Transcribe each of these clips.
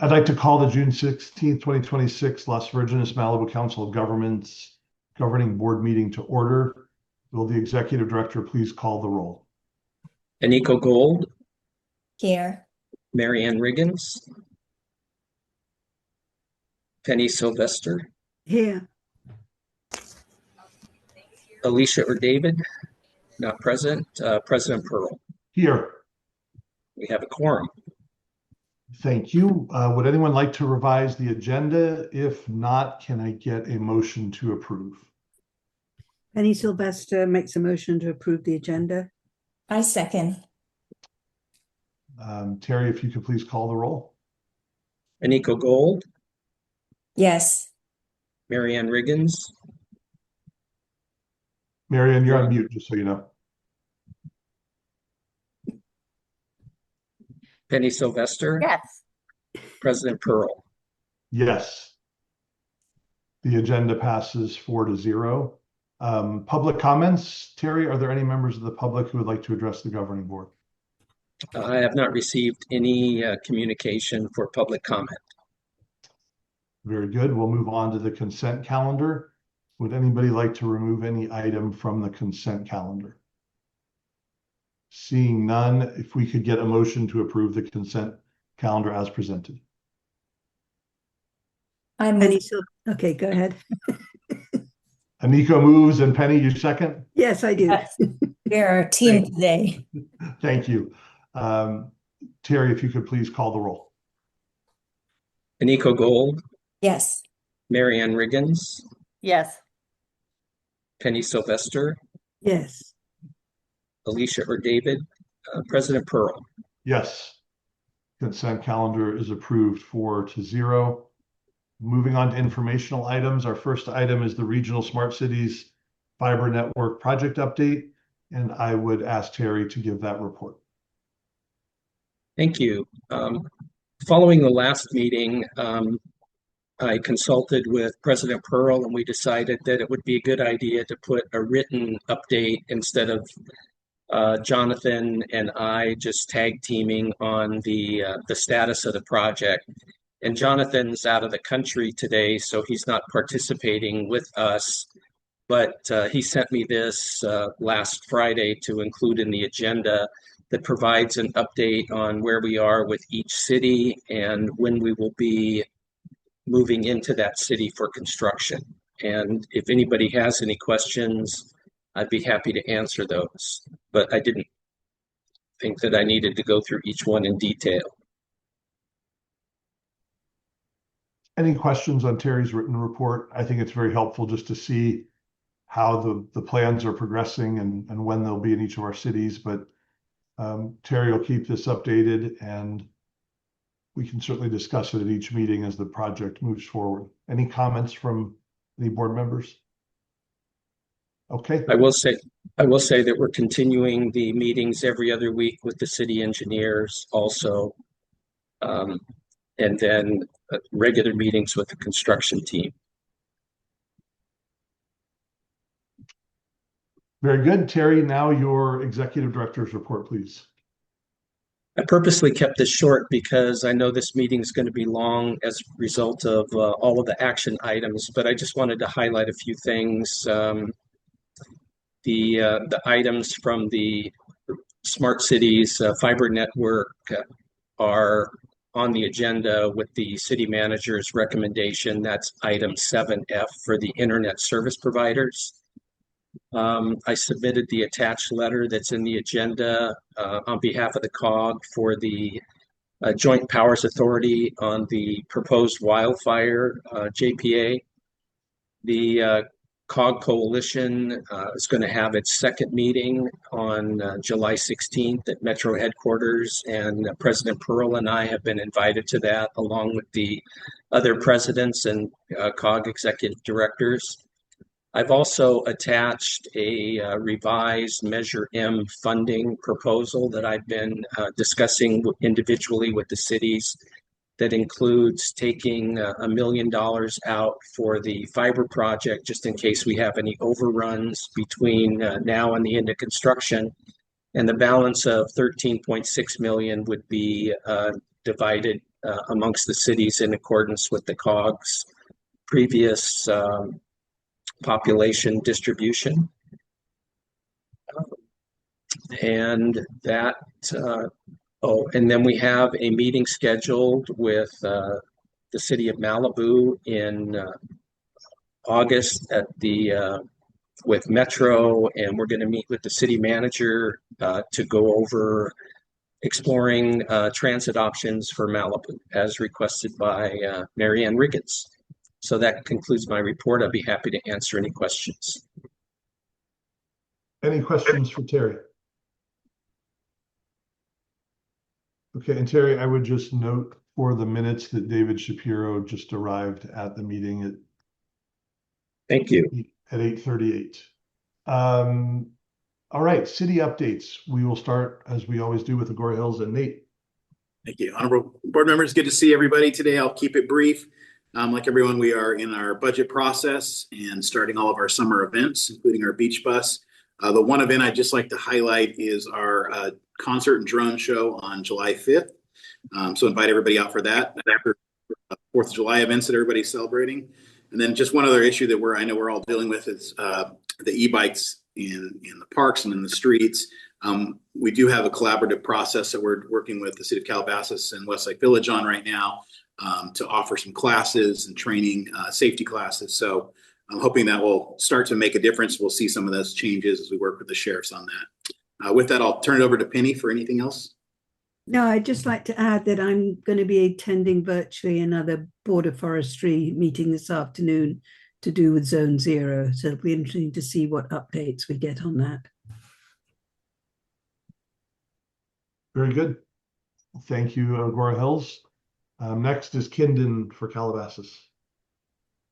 I'd like to call the June 16th, 2026 Las Virgenes-Malibu Council of Governments Governing Board meeting to order. Will the Executive Director please call the roll? Aniko Gold. Here. Marianne Riggins. Penny Sylvester. Here. Alicia or David, not present. President Pearl. Here. We have a quorum. Thank you. Would anyone like to revise the agenda? If not, can I get a motion to approve? Penny Sylvester makes a motion to approve the agenda. I second. Terry, if you could please call the roll. Aniko Gold. Yes. Marianne Riggins. Marianne, you're on mute, just so you know. Penny Sylvester. Yes. President Pearl. Yes. The agenda passes 4-0. Public comments. Terry, are there any members of the public who would like to address the governing board? I have not received any communication for public comment. Very good. We'll move on to the consent calendar. Would anybody like to remove any item from the consent calendar? Seeing none, if we could get a motion to approve the consent calendar as presented. Okay, go ahead. Aniko moves and Penny, you second? Yes, I do. Yes. We're a team today. Thank you. Terry, if you could please call the roll. Aniko Gold. Yes. Marianne Riggins. Yes. Penny Sylvester. Yes. Alicia or David. President Pearl. Yes. Consent calendar is approved 4-0. Moving on to informational items. Our first item is the Regional Smart Cities Fiber Network Project Update, and I would ask Terry to give that report. Thank you. Following the last meeting, I consulted with President Pearl and we decided that it would be a good idea to put a written update instead of Jonathan and I just tag teaming on the status of the project. And Jonathan's out of the country today, so he's not participating with us. But he sent me this last Friday to include in the agenda that provides an update on where we are with each city and when we will be moving into that city for construction. And if anybody has any questions, I'd be happy to answer those. But I didn't think that I needed to go through each one in detail. Any questions on Terry's written report? I think it's very helpful just to see how the plans are progressing and when they'll be in each of our cities. But Terry will keep this updated and we can certainly discuss it at each meeting as the project moves forward. Any comments from any board members? Okay. I will say that we're continuing the meetings every other week with the city engineers also. And then regular meetings with the construction team. Very good. Terry, now your executive director's report, please. I purposely kept this short because I know this meeting is going to be long as a result of all of the action items, but I just wanted to highlight a few things. The items from the Smart Cities Fiber Network are on the agenda with the city manager's recommendation. That's item 7F for the internet service providers. I submitted the attached letter that's in the agenda on behalf of the COG for the Joint Powers Authority on the proposed wildfire JPA. The COG Coalition is going to have its second meeting on July 16th at Metro headquarters, and President Pearl and I have been invited to that along with the other presidents and COG executive directors. I've also attached a revised Measure M funding proposal that I've been discussing individually with the cities that includes taking $1 million out for the fiber project, just in case we have any overruns between now and the end of construction. And the balance of $13.6 million would be divided amongst the cities in accordance with the COG's previous population distribution. And that, and then we have a meeting scheduled with the city of Malibu in August at the with Metro, and we're going to meet with the city manager to go over exploring transit options for Malibu as requested by Mary Ann Riggins. So that concludes my report. I'll be happy to answer any questions. Any questions for Terry? Okay, and Terry, I would just note for the minutes that David Shapiro just arrived at the meeting Thank you. at 8:38. All right, city updates. We will start, as we always do, with Agoura Hills and Nate. Thank you. Honorable board members, good to see everybody today. I'll keep it brief. Like everyone, we are in our budget process and starting all of our summer events, including our beach bus. The one event I'd just like to highlight is our concert and drone show on July 5th. So invite everybody out for that. After 4th of July events that everybody's celebrating. And then just one other issue that I know we're all dealing with is the e-bikes in the parks and in the streets. We do have a collaborative process that we're working with the city of Calabasas and Westlake Village on right now to offer some classes and training, safety classes. So I'm hoping that will start to make a difference. We'll see some of those changes as we work with the sheriffs on that. With that, I'll turn it over to Penny for anything else. No, I'd just like to add that I'm going to be attending virtually another border forestry meeting this afternoon to do with Zone Zero. So it'll be interesting to see what updates we get on that. Very good. Thank you, Agoura Hills. Next is Kindon for Calabasas.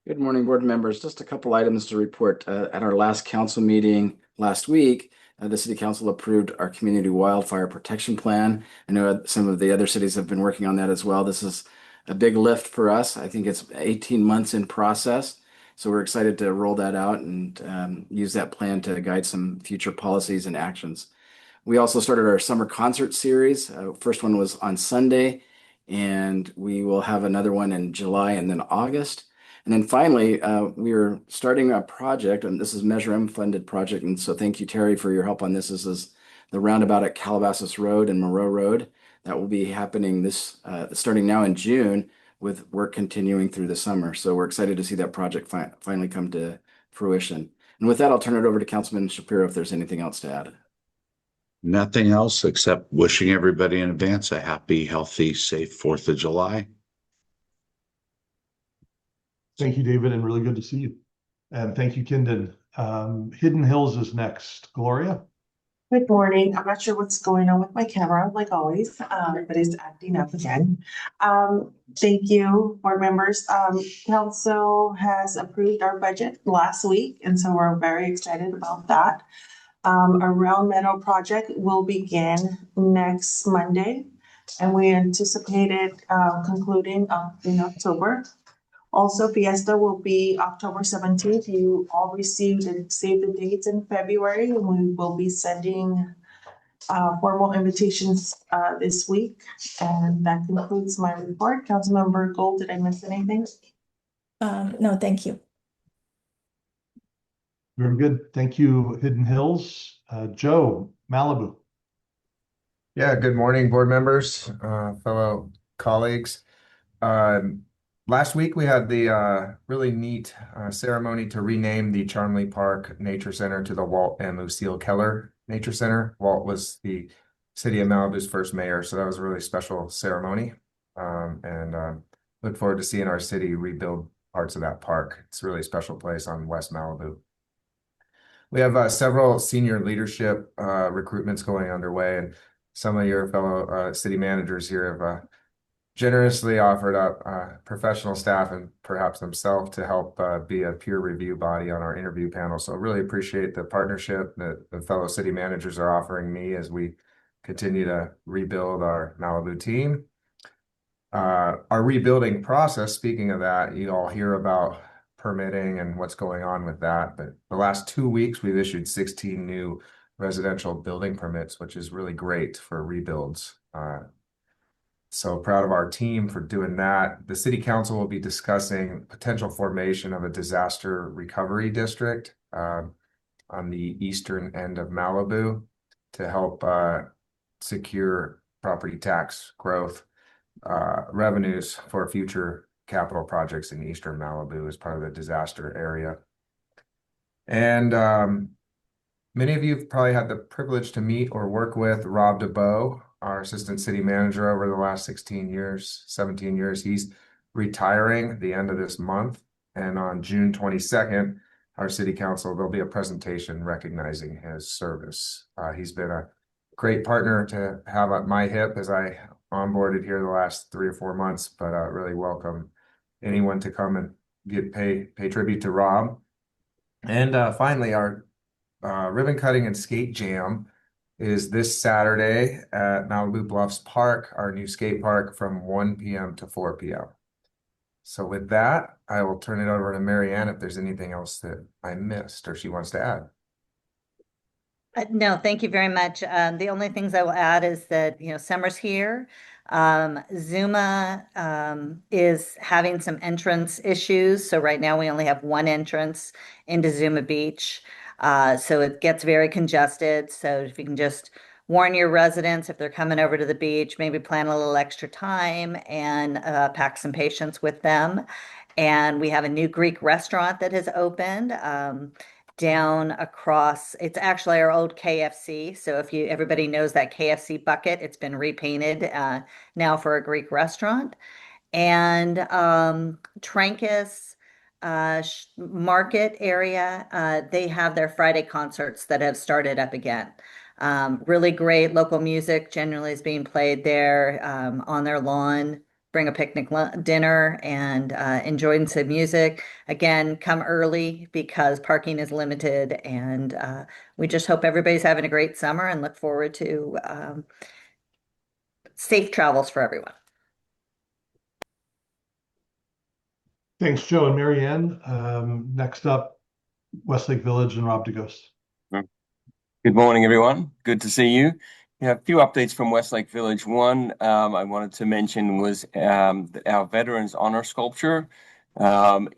Good morning, board members. Just a couple items to report. At our last council meeting last week, the city council approved our community wildfire protection plan. I know some of the other cities have been working on that as well. This is a big lift for us. I think it's 18 months in process. So we're excited to roll that out and use that plan to guide some future policies and actions. We also started our summer concert series. First one was on Sunday, and we will have another one in July and then August. And then finally, we are starting a project, and this is Measure M funded project. And so thank you, Terry, for your help on this. This is the roundabout at Calabasas Road and Moreau Road. That will be happening starting now in June, with work continuing through the summer. So we're excited to see that project finally come to fruition. And with that, I'll turn it over to Councilman Shapiro if there's anything else to add. Nothing else except wishing everybody in advance a happy, healthy, safe 4th of July. Thank you, David, and really good to see you. And thank you, Kindon. Hidden Hills is next. Gloria? Good morning. I'm not sure what's going on with my camera, like always, but it's acting up again. Thank you, board members. Council has approved our budget last week, and so we're very excited about that. Our Round Meadow project will begin next Monday, and we anticipated concluding in October. Also, Fiesta will be October 17th. You all received and saved the dates in February, and we will be sending formal invitations this week. And that concludes my report. Councilmember Gold, did I miss anything? No, thank you. Very good. Thank you, Hidden Hills. Joe, Malibu. Yeah, good morning, board members, fellow colleagues. Last week, we had the really neat ceremony to rename the Charmley Park Nature Center to the Walt and Lucille Keller Nature Center. Walt was the city of Malibu's first mayor, so that was a really special ceremony. And look forward to seeing our city rebuild parts of that park. It's a really special place on West Malibu. We have several senior leadership recruitments going underway, and some of your fellow city managers here have generously offered up professional staff and perhaps themselves to help be a peer review body on our interview panel. So really appreciate the partnership that the fellow city managers are offering me as we continue to rebuild our Malibu team. Our rebuilding process, speaking of that, you all hear about permitting and what's going on with that. But the last 2 weeks, we've issued 16 new residential building permits, which is really great for rebuilds. So proud of our team for doing that. The city council will be discussing potential formation of a disaster recovery district on the eastern end of Malibu to help secure property tax growth revenues for future capital projects in eastern Malibu as part of the disaster area. And many of you have probably had the privilege to meet or work with Rob DeBow, our assistant city manager over the last 17 years. He's retiring the end of this month. And on June 22nd, our city council, there'll be a presentation recognizing his service. He's been a great partner to have at my hip as I onboarded here the last 3 or 4 months, but really welcome anyone to come and pay tribute to Rob. And finally, our ribbon cutting and skate jam is this Saturday at Malibu Bluffs Park, our new skate park, from 1 p.m. to 4 p.m. So with that, I will turn it over to Mary Ann if there's anything else that I missed or she wants to add. No, thank you very much. The only things I will add is that, summer's here. Zuma is having some entrance issues. So right now we only have one entrance into Zuma Beach. So it gets very congested. So if you can just warn your residents if they're coming over to the beach, maybe plan a little extra time and pack some patience with them. And we have a new Greek restaurant that has opened down across. It's actually our old KFC. So if everybody knows that KFC bucket, it's been repainted now for a Greek restaurant. And Trancas Market area, they have their Friday concerts that have started up again. Really great local music generally is being played there on their lawn. Bring a picnic dinner and enjoying some music. Again, come early because parking is limited, and we just hope everybody's having a great summer and look forward to safe travels for everyone. Thanks, Joe and Mary Ann. Next up, Westlake Village and Rob DeGhost. Good morning, everyone. Good to see you. We have a few updates from Westlake Village. One I wanted to mention was that our Veterans Honor Sculpture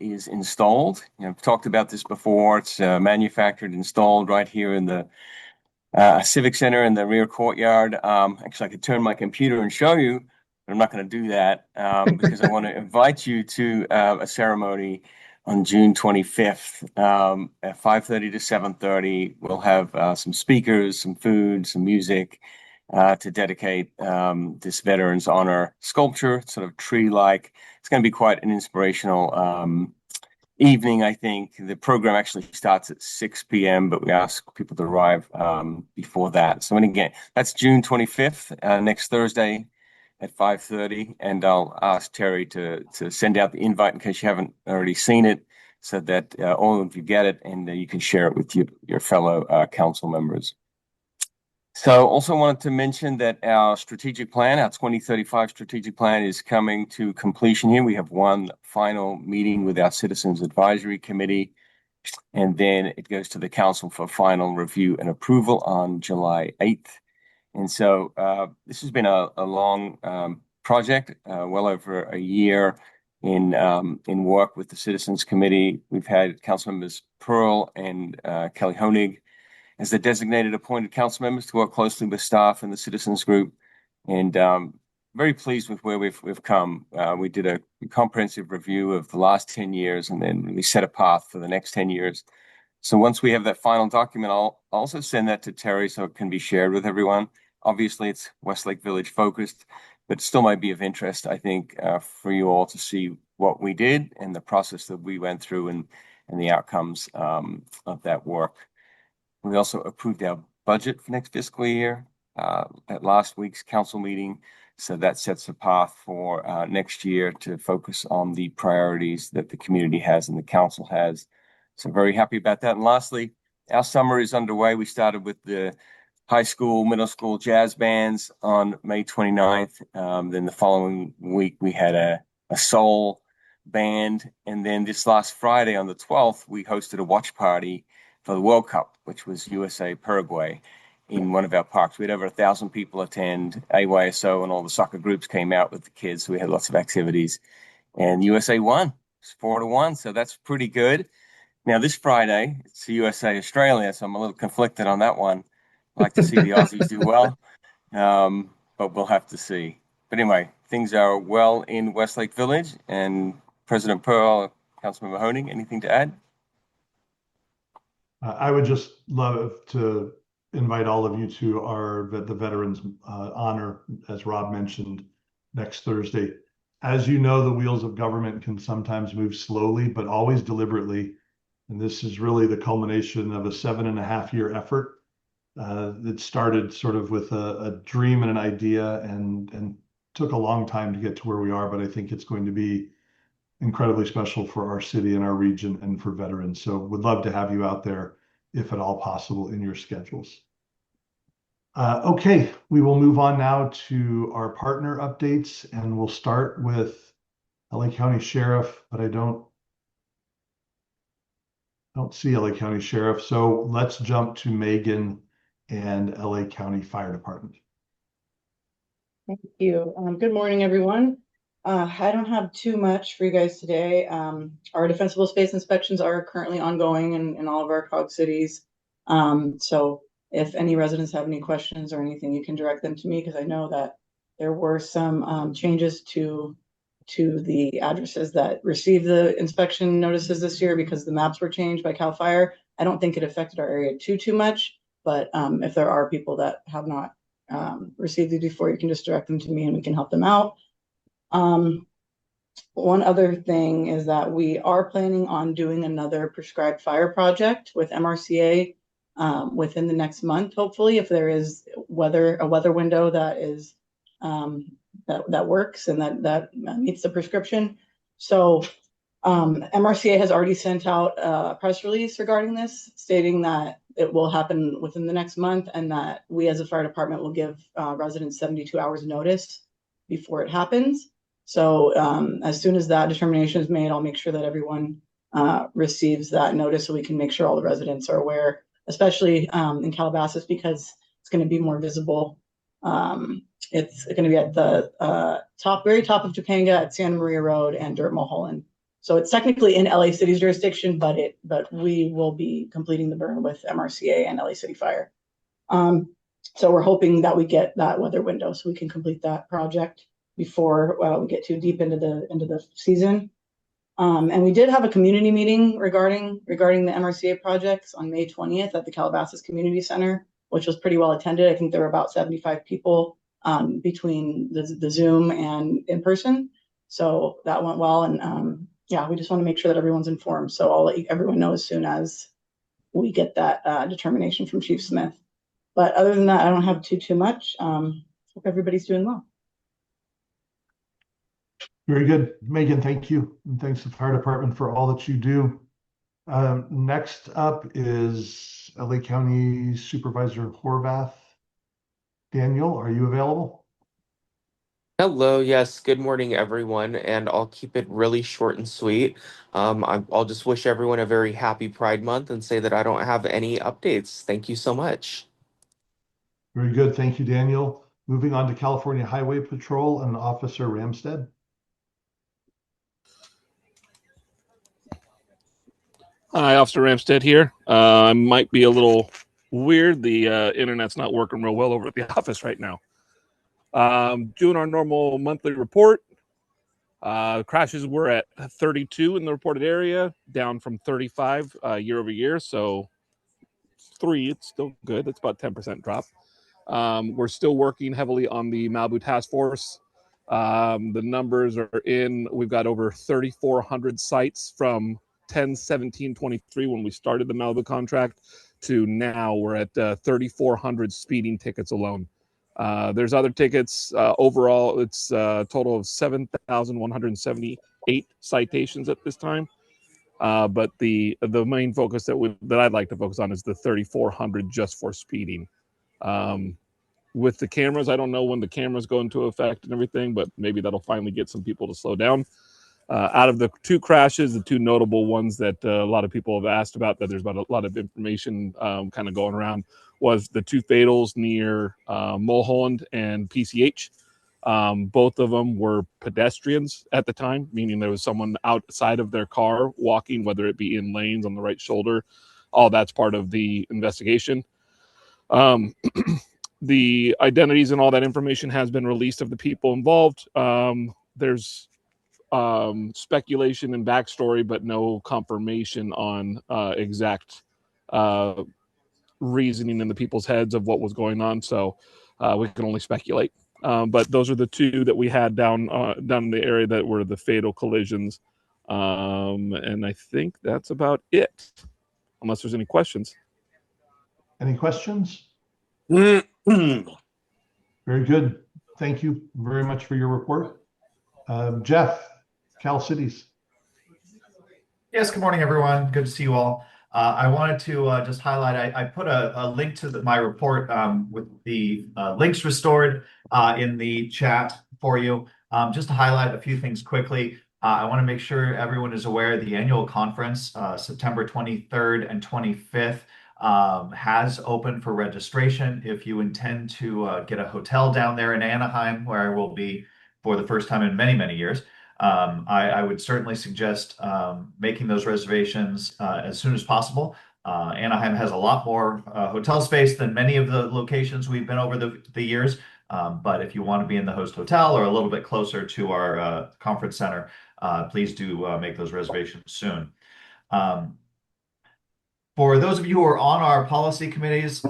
is installed. I've talked about this before. It's manufactured, installed right here in the Civic Center in the rear courtyard. Actually, I could turn my computer and show you, but I'm not going to do that because I want to invite you to a ceremony on June 25th at 5:30 to 7:30. We'll have some speakers, some food, some music to dedicate this Veterans Honor Sculpture, sort of tree-like. It's going to be quite an inspirational evening, I think. The program actually starts at 6 p.m., but we ask people to arrive before that. So, and again, that's June 25th, next Thursday at 5:30, and I'll ask Terry to send out the invite in case you haven't already seen it, so that all of you get it and you can share it with your fellow council members. So also wanted to mention that our strategic plan, our 2035 strategic plan, is coming to completion here. We have one final meeting with our Citizens Advisory Committee, and then it goes to the council for final review and approval on July 8th. And so this has been a long project, well over a year in work with the Citizens Committee. We've had council members Pearl and Kelly Honig as the designated appointed council members to work closely with staff and the citizens group, and very pleased with where we've come. We did a comprehensive review of the last 10 years and then really set a path for the next 10 years. So once we have that final document, I'll also send that to Terry so it can be shared with everyone. Obviously, it's Westlake Village focused, but it still might be of interest, I think, for you all to see what we did and the process that we went through and the outcomes of that work. We also approved our budget for next fiscal year at last week's council meeting. So that sets a path for next year to focus on the priorities that the community has and the council has. So very happy about that. And lastly, our summer is underway. We started with the high school, middle school jazz bands on May 29th. Then the following week, we had a soul band. And then this last Friday on the 12th, we hosted a watch party for the World Cup, which was USA Paraguay. in one of our parks. We had over 1,000 people attend. AYSO and all the soccer groups came out with the kids. So we had lots of activities. And USA won. It's 4-1. So that's pretty good. Now, this Friday, it's USA Australia. So I'm a little conflicted on that one. I'd like to see the Aussies do well. But we'll have to see. But anyway, things are well in Westlake Village. And President Pearl, Councilmember Honing, anything to add? I would just love to invite all of you to the Veterans Honor, as Rob mentioned, next Thursday. As you know, the wheels of government can sometimes move slowly, but always deliberately. And this is really the culmination of a 7.5-year effort that started sort of with a dream and an idea and took a long time to get to where we are. But I think it's going to be incredibly special for our city and our region and for veterans. So would love to have you out there if at all possible in your schedules. Okay, we will move on now to our partner updates, and we'll start with LA County Sheriff, but I don't see LA County Sheriff. So let's jump to Megan and LA County Fire Department. Thank you. Good morning, everyone. I don't have too much for you guys today. Our defensible space inspections are currently ongoing in all of our COG cities. So if any residents have any questions or anything, you can direct them to me, because I know that there were some changes to the addresses that received the inspection notices this year because the maps were changed by CAL FIRE. I don't think it affected our area too much, but if there are people that have not received these before, you can just direct them to me and we can help them out. One other thing is that we are planning on doing another prescribed fire project with MRCA within the next month, hopefully, if there is a weather window that is that works and that meets the prescription. So MRCA has already sent out a press release regarding this, stating that it will happen within the next month and that we as a fire department will give residents 72 hours notice before it happens. So as soon as that determination is made, I'll make sure that everyone receives that notice so we can make sure all the residents are aware, especially in Calabasas, because it's going to be more visible. It's going to be at the very top of Topanga, at Santa Maria Road and Dirt Mulholland. So it's technically in LA City's jurisdiction, but we will be completing the burn with MRCA and LA City Fire. So we're hoping that we get that weather window so we can complete that project before we get too deep into the season. And we did have a community meeting regarding the MRCA projects on May 20th at the Calabasas Community Center, which was pretty well attended. I think there were about 75 people between the Zoom and in person. So that went well. And yeah, we just want to make sure that everyone's informed. So I'll let everyone know as soon as we get that determination from Chief Smith. But other than that, I don't have too much. Hope everybody's doing well. Very good. Megan, thank you. And thanks to the fire department for all that you do. Next up is LA County Supervisor Horvath. Daniel, are you available? Hello, yes, good morning, everyone, and I'll keep it really short and sweet. I'll just wish everyone a very happy Pride Month and say that I don't have any updates. Thank you so much. Very good. Thank you, Daniel. Moving on to California Highway Patrol and Officer Ramstead. Hi, Officer Ramstead here. I might be a little weird. The internet's not working real well over at the office right now. Doing our normal monthly report. Crashes were at 32 in the reported area, down from 35 year over year. So 3, it's still good. It's about 10% drop. We're still working heavily on the Malibu task force. The numbers are in. We've got over 3,400 sites from 10/17/23 when we started the Malibu contract to now we're at 3,400 speeding tickets alone. There's other tickets. Overall, it's a total of 7,178 citations at this time. But the main focus that I'd like to focus on is the 3,400 just for speeding. With the cameras, I don't know when the cameras go into effect and everything, but maybe that'll finally get some people to slow down. Out of the 2 crashes, the 2 notable ones that a lot of people have asked about, that there's about a lot of information kind of going around. was the two fatals near Mulholland and PCH. Both of them were pedestrians at the time, meaning there was someone outside of their car walking, whether it be in lanes on the right shoulder. All that's part of the investigation. The identities and all that information has been released of the people involved. There's speculation and backstory, but no confirmation on exact reasoning in the people's heads of what was going on. So we can only speculate. But those are the two that we had down in the area that were the fatal collisions. And I think that's about it, unless there's any questions. Any questions? Very good. Thank you very much for your report. Jeff, Cal Cities. Yes, good morning, everyone. Good to see you all. I wanted to just highlight, I put a link to my report with the links restored in the chat for you. Just to highlight a few things quickly. I want to make sure everyone is aware the annual conference, September 23rd and 25th, has opened for registration. If you intend to get a hotel down there in Anaheim, where I will be for the first time in many, many years, I would certainly suggest making those reservations as soon as possible. Anaheim has a lot more hotel space than many of the locations we've been over the years. But if you want to be in the host hotel or a little bit closer to our conference center, please do make those reservations soon. For those of you who are on our policy committees,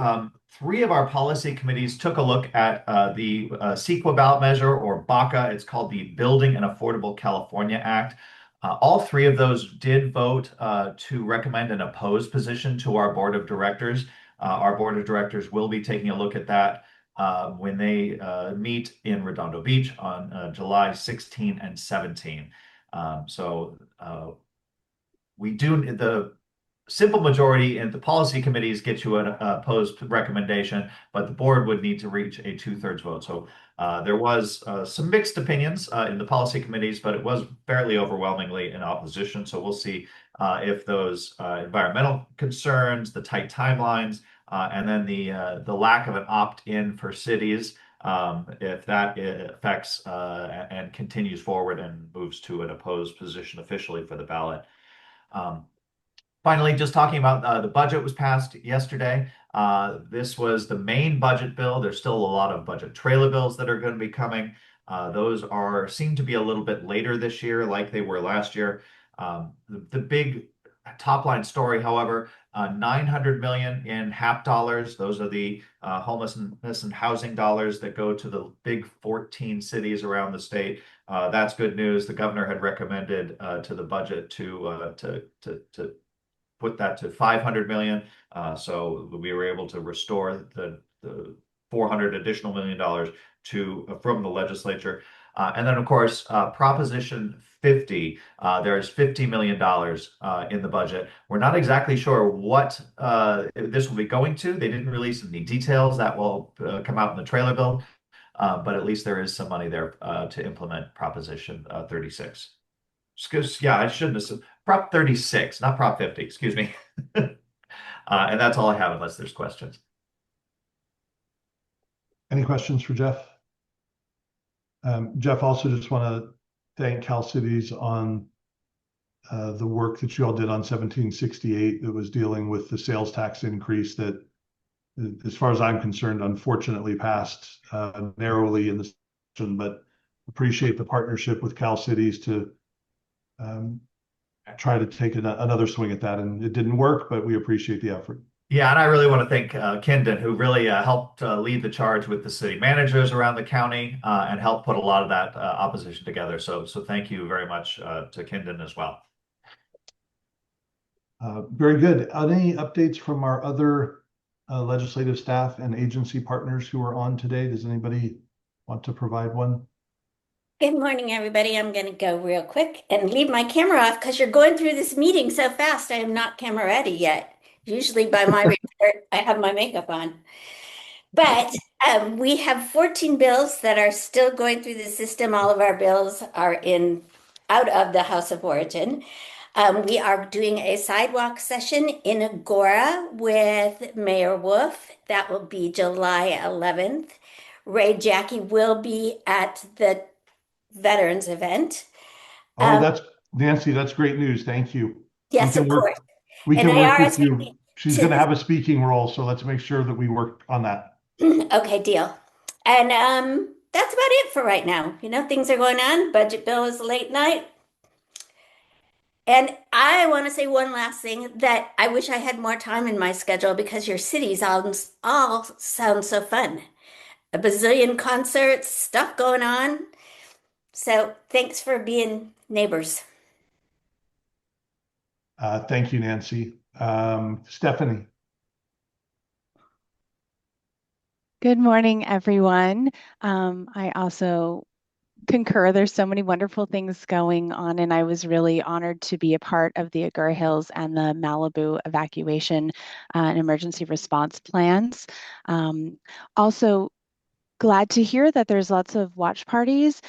3 of our policy committees took a look at the CEQA ballot measure, or BACA. It's called the Building an Affordable California Act. All 3 of those did vote to recommend an opposed position to our board of directors. Our board of directors will be taking a look at that when they meet in Redondo Beach on July 16 and 17. The simple majority in the policy committees get you an opposed recommendation, but the board would need to reach a 2/3 vote. So there was some mixed opinions in the policy committees, but it was fairly overwhelmingly in opposition. So we'll see if those environmental concerns, the tight timelines, and then the lack of an opt-in for cities, if that affects and continues forward and moves to an opposed position officially for the ballot. Finally, just talking about the budget was passed yesterday. This was the main budget bill. There's still a lot of budget trailer bills that are going to be coming. Those seem to be a little bit later this year, like they were last year. The big top line story, however, $900 million in HAP dollars. Those are the homelessness and housing dollars that go to the big 14 cities around the state. That's good news. The governor had recommended to the budget to put that to $500 million. So we were able to restore the $400 additional million from the legislature. And then, of course, Proposition 50, there's $50 million in the budget. We're not exactly sure what this will be going to. They didn't release any details. That will come out in the trailer bill. But at least there is some money there to implement Proposition 36. Yeah, I shouldn't have said Prop 36, not Prop 50, excuse me. And that's all I have unless there's questions. Any questions for Jeff? Jeff, also just want to thank Cal Cities on the work that you all did on 1768 that was dealing with the sales tax increase that, as far as I'm concerned, unfortunately passed narrowly in the session, but appreciate the partnership with Cal Cities to try to take another swing at that. And it didn't work, but we appreciate the effort. Yeah, and I really want to thank Kendon, who really helped lead the charge with the city managers around the county and helped put a lot of that opposition together. So thank you very much to Kendon as well. Very good. Any updates from our other legislative staff and agency partners who are on today? Does anybody want to provide one? Good morning, everybody. I'm going to go real quick and leave my camera off because you're going through this meeting so fast. I am not camera ready yet. Usually by my report, I have my makeup on. But we have 14 bills that are still going through the system. All of our bills are out of the House of Origin. We are doing a sidewalk session in Agoura with Mayor Wolf. That will be July 11th. Ray Jackie will be at the veterans event. Oh, that's Nancy, that's great news. Thank you. Yes, of course. We And can I work with RSVP you. She's to going to the- have a speaking role, so let's make sure that we work on that. Okay, deal. And that's about it for right now. Things are going on. Budget bill is late night. And I want to say one last thing that I wish I had more time in my schedule because your cities all sound so fun. A bazillion concerts, stuff going on. So thanks for being neighbors. Thank you, Nancy. Stephanie. Good morning, everyone. I also concur. There's so many wonderful things going on, and I was really honored to be a part of the Agoura Hills and the Malibu evacuation and emergency response plans. Also, glad to hear that there's lots of watch parties.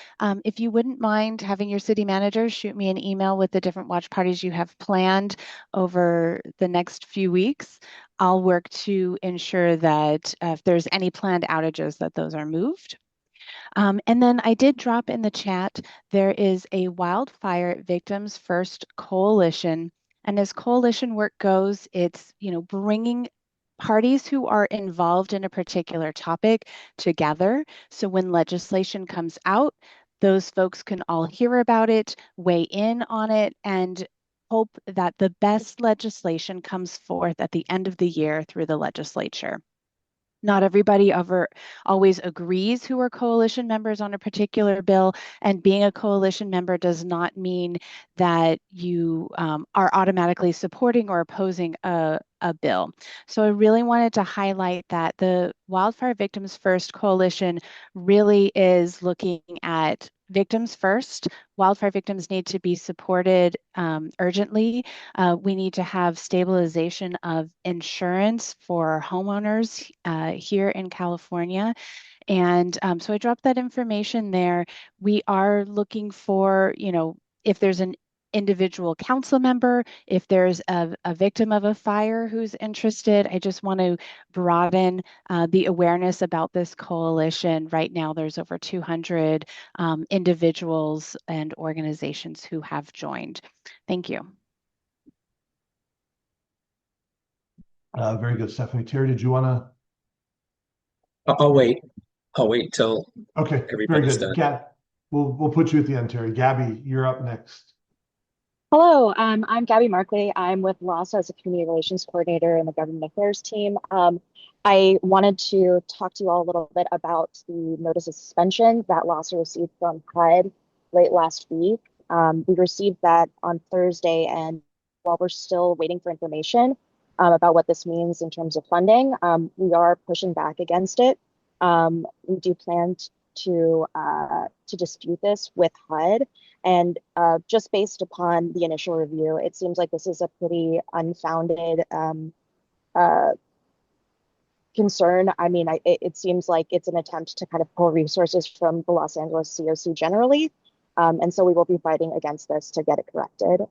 If you wouldn't mind having your city manager shoot me an email with the different watch parties you have planned over the next few weeks, I'll work to ensure that if there's any planned outages, that those are moved. And then I did drop in the chat, there is a Wildfire Victims First Coalition. And as coalition work goes, it's, bringing parties who are involved in a particular topic together. So when legislation comes out, those folks can all hear about it, weigh in on it, and hope that the best legislation comes forth at the end of the year through the legislature. Not everybody always agrees who are coalition members on a particular bill, and being a coalition member does not mean that you are automatically supporting or opposing a bill. So I really wanted to highlight that the Wildfire Victims First Coalition really is looking at victims first. Wildfire victims need to be supported urgently. We need to have stabilization of insurance for homeowners here in California. And so I dropped that information there. We are looking for, if there's an individual council member, if there's a victim of a fire who's interested, I just want to broaden the awareness about this coalition. Right now, there's over 200 individuals and organizations who have joined. Thank you. Very good, Stephanie. Terry, did you want to? I'll wait. I'll wait till Okay, very everybody's good. done. We'll put you at the end, Terry. Gabby, you're up next. Hello, I'm Gabby Markley. I'm with LASA as a community relations coordinator in the government affairs team. I wanted to talk to you all a little bit about the notice of suspension that LASA received from HUD late last week. We received that on Thursday, and while we're still waiting for information about what this means in terms of funding, we are pushing back against it. We do plan to dispute this with HUD. And just based upon the initial review, it seems like this is a pretty unfounded concern. I mean, it seems like it's an attempt to kind of pull resources from the Los Angeles COC generally. And so we will be fighting against this to get it corrected.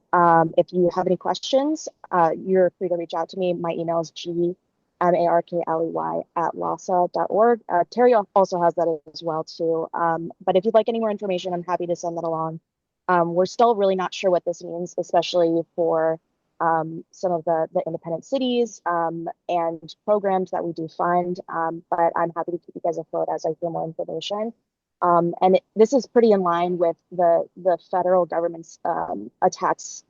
If you have any questions, you're free to reach out to me. My email is gmarkley@lasa.org. Terry also has that as well too. But if you'd like any more information, I'm happy to send that along. We're still really not sure what this means, especially for some of the independent cities and programs that we do fund. But I'm happy to keep you guys afloat as I hear more information. And this is pretty in line with the federal government's attacks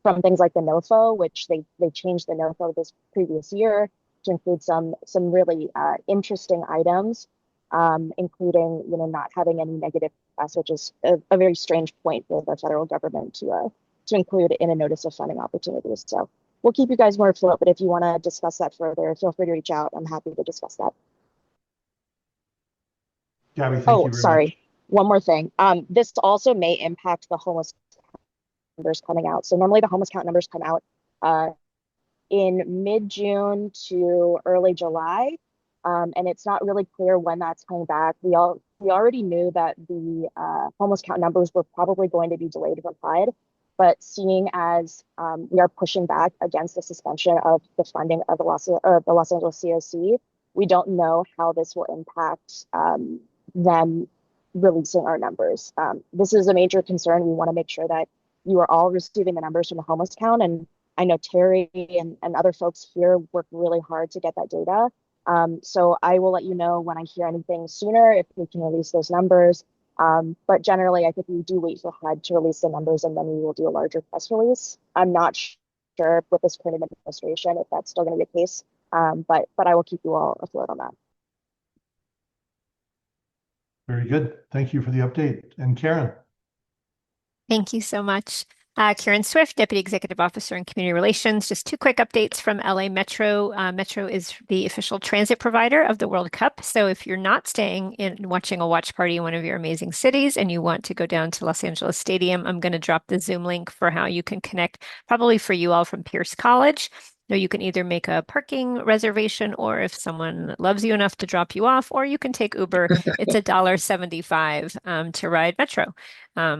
from things like the NOFO, which they changed the NOFO this previous year to include some really interesting items, including not having any negative press, which is a very strange point for the federal government to include in a notice of funding opportunities. So we'll keep you guys more afloat, but if you want to discuss that further, feel free to reach out. I'm happy to discuss that. Gabby, thank you very sorry. much. One more thing. This also may impact the homeless numbers coming out. So normally the homeless count numbers come out in mid-June to early July. And it's not really clear when that's coming back. We already knew that the homeless count numbers were probably going to be delayed from HUD. But seeing as we are pushing back against the suspension of the funding of the Los Angeles COC, we don't know how this will impact them releasing our numbers. This is a major concern. We want to make sure that you are all receiving the numbers from the homeless count. And I know Terry and other folks here work really hard to get that data. So I will let you know when I hear anything sooner, if we can release those numbers. But generally, I think we do wait for HUD to release the numbers, and then we will do a larger press release. I'm not sure with this current administration if that's still going to be the case, but I will keep you all afloat on that. Very good. Thank you for the update. And Karen. Thank you so much. Karen Swift, Deputy Executive Officer in Community Relations. Just two quick updates from LA Metro. Metro is the official transit provider of the World Cup. So if you're not staying in watching a watch party in one of your amazing cities and you want to go down to Los Angeles Stadium, I'm going to drop the Zoom link for how you can connect, probably for you all from Pierce College. So you can either make a parking reservation, or if someone loves you enough to drop you off, or you can take Uber. It's $1.75 to ride Metro,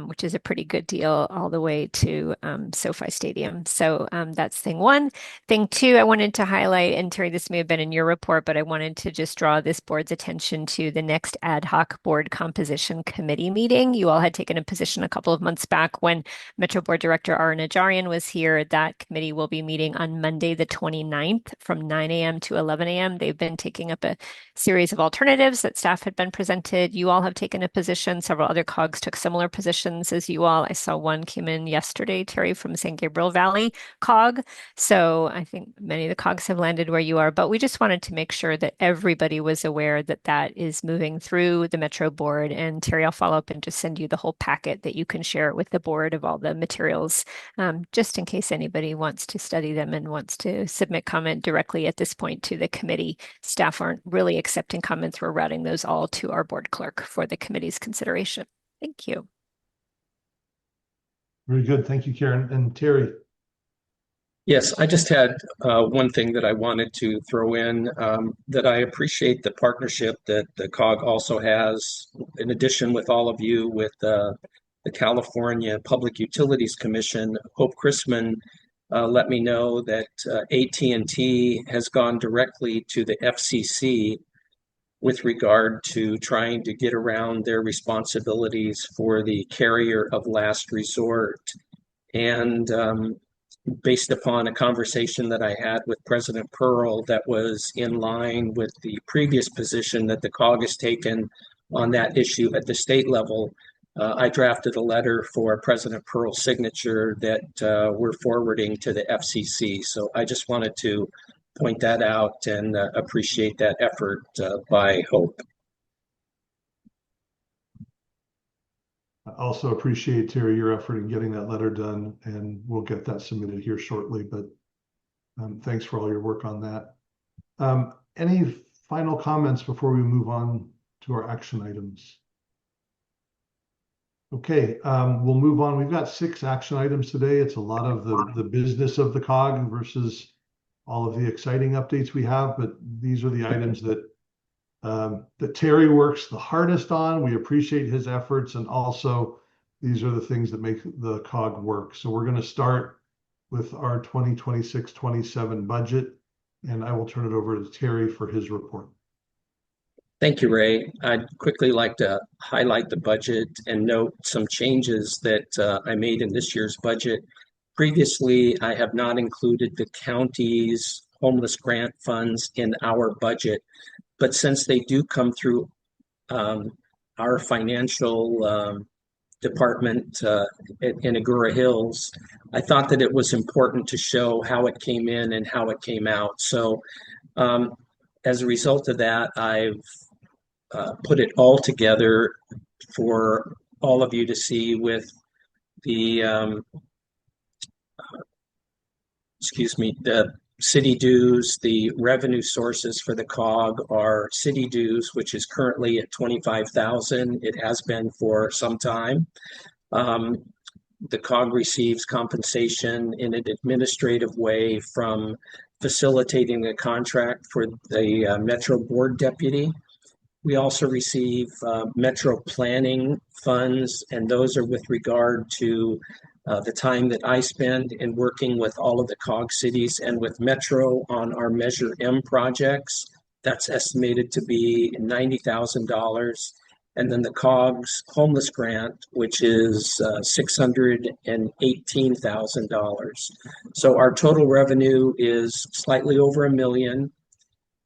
which is a pretty good deal all the way to SoFi Stadium. So that's thing one. Thing two, I wanted to highlight, and Terry, this may have been in your report, but I wanted to just draw this board's attention to the next ad hoc board composition committee meeting. You all had taken a position a couple of months back when Metro Board Director Ara Najarian was here. That committee will be meeting on Monday, the 29th from 9 a.m. to 11 a.m. They've been taking up a series of alternatives that staff had been presented. You all have taken a position. Several other COGs took similar positions as you all. I saw one came in yesterday, Terry, from San Gabriel Valley COG. So I think many of the COGs have landed where you are, but we just wanted to make sure that everybody was aware that that is moving through the Metro board. And Terry, I'll follow up and just send you the whole packet that you can share with the board of all the materials, just in case anybody wants to study them and wants to submit comment directly at this point to the committee. Staff aren't really accepting comments. We're routing those all to our board clerk for the committee's consideration. Thank you. Very good. Thank you, Karen. And Terry. Yes, I just had one thing that I wanted to throw in, that I appreciate the partnership that the COG also has, in addition with all of you, with the California Public Utilities Commission. Hope Chrisman let me know that AT&T has gone directly to the FCC with regard to trying to get around their responsibilities for the carrier of last resort. And based upon a conversation that I had with President Pearl that was in line with the previous position that the COG has taken on that issue at the state level, I drafted a letter for President Pearl's signature that we're forwarding to the FCC. So I just wanted to point that out and appreciate that effort by Hope. I also appreciate, Terry, your effort in getting that letter done, and we'll get that submitted here shortly, but thanks for all your work on that. Any final comments before we move on to our action items? Okay, we'll move on. We've got 6 action items today. It's a lot of the business of the COG versus all of the exciting updates we have, but these are the items that Terry works the hardest on. We appreciate his efforts, and also these are the things that make the COG work. So we're going to start with our 2026-27 budget, and I will turn it over to Terry for his report. Thank you, Ray. I'd quickly like to highlight the budget and note some changes that I made in this year's budget. Previously, I have not included the county's homeless grant funds in our budget, but since they do come through our financial department in Agoura Hills, I thought that it was important to show how it came in and how it came out. So as a result of that, I've put it all together for all of you to see with the, the city dues. The revenue sources for the COG are city dues, which is currently at $25,000. It has been for some time. The COG receives compensation in an administrative way from facilitating the contract for the Metro Board Deputy. We also receive Metro planning funds, and those are with regard to the time that I spend in working with all of the COG cities and with Metro on our Measure M projects, that's estimated to be $90,000. And then the COG's homeless grant, which is $618,000. So our total revenue is slightly over $1 million,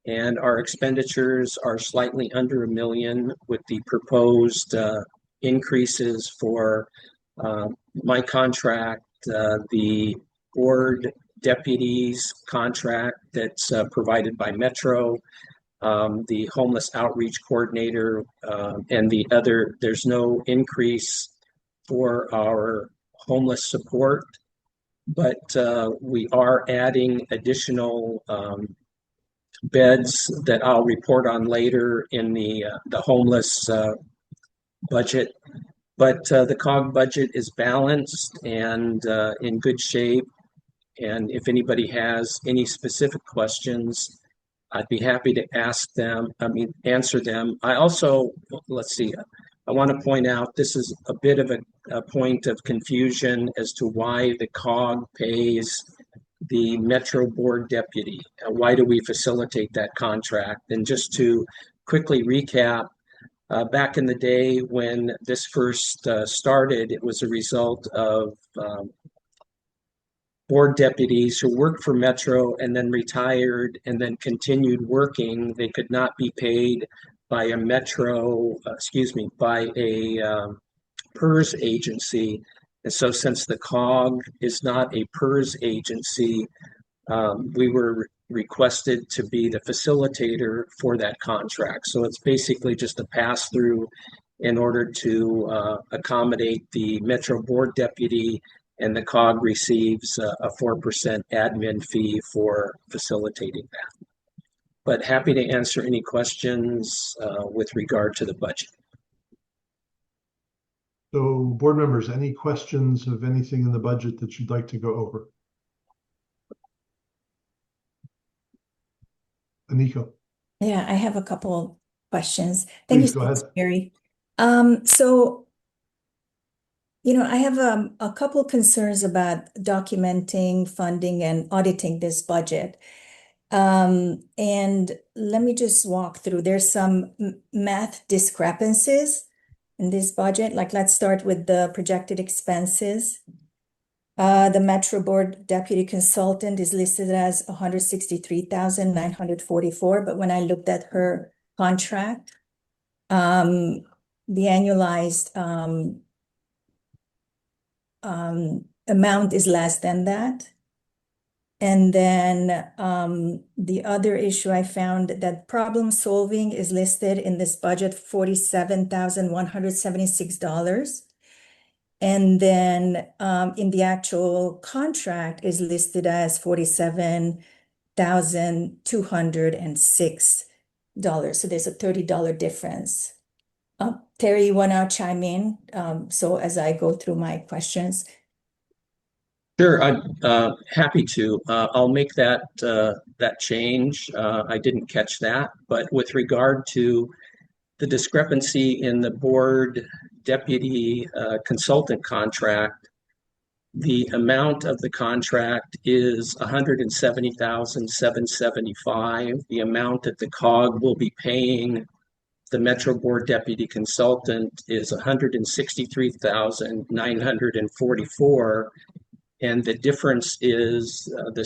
and our expenditures are slightly under $1 million, with the proposed increases for my contract, the board deputies contract that's provided by Metro, the homeless outreach coordinator, and the other. There's no increase for our homeless support, but we are adding additional beds that I'll report on later in the homeless budget. But the COG budget is balanced and in good shape. And if anybody has any specific questions, I'd be happy to answer them. I also, let's see, I want to point out this is a bit of a point of confusion as to why the COG pays the Metro Board Deputy. Why do we facilitate that contract? And just to quickly recap, back in the day when this first started, it was a result of board deputies who worked for Metro and then retired and then continued working. They could not be paid by a by a PERS agency. And so since the COG is not a PERS agency, we were requested to be the facilitator for that contract. So it's basically just a pass-through in order to accommodate the Metro Board Deputy, and the COG receives a 4% admin fee for facilitating that. But happy to answer any questions with regard to the budget. So board members, any questions of anything in the budget that you'd like to go over? Aniko. Yeah, I have a couple questions. Thank you Please so go much, ahead. Gary. So, I have a couple concerns about documenting, funding, and auditing this budget. And let me just walk through. There's some math discrepancies in this budget. Like, let's start with the projected expenses. The Metro Board Deputy Consultant is listed as $163,944, but when I looked at her contract, the annualized amount is less than that. And then the other issue I found that problem solving is listed in this budget $47,176. And then in the actual contract is listed as $47,206. So there's a $30 difference. Terry, you want to chime in? So as I go through my questions. Sure, I'm happy to. I'll make that change. I didn't catch that, but with regard to the discrepancy in the board deputy consultant contract, the amount of the contract is $170,775. The amount that the COG will be paying the Metro Board Deputy Consultant is $163,944. And the difference is the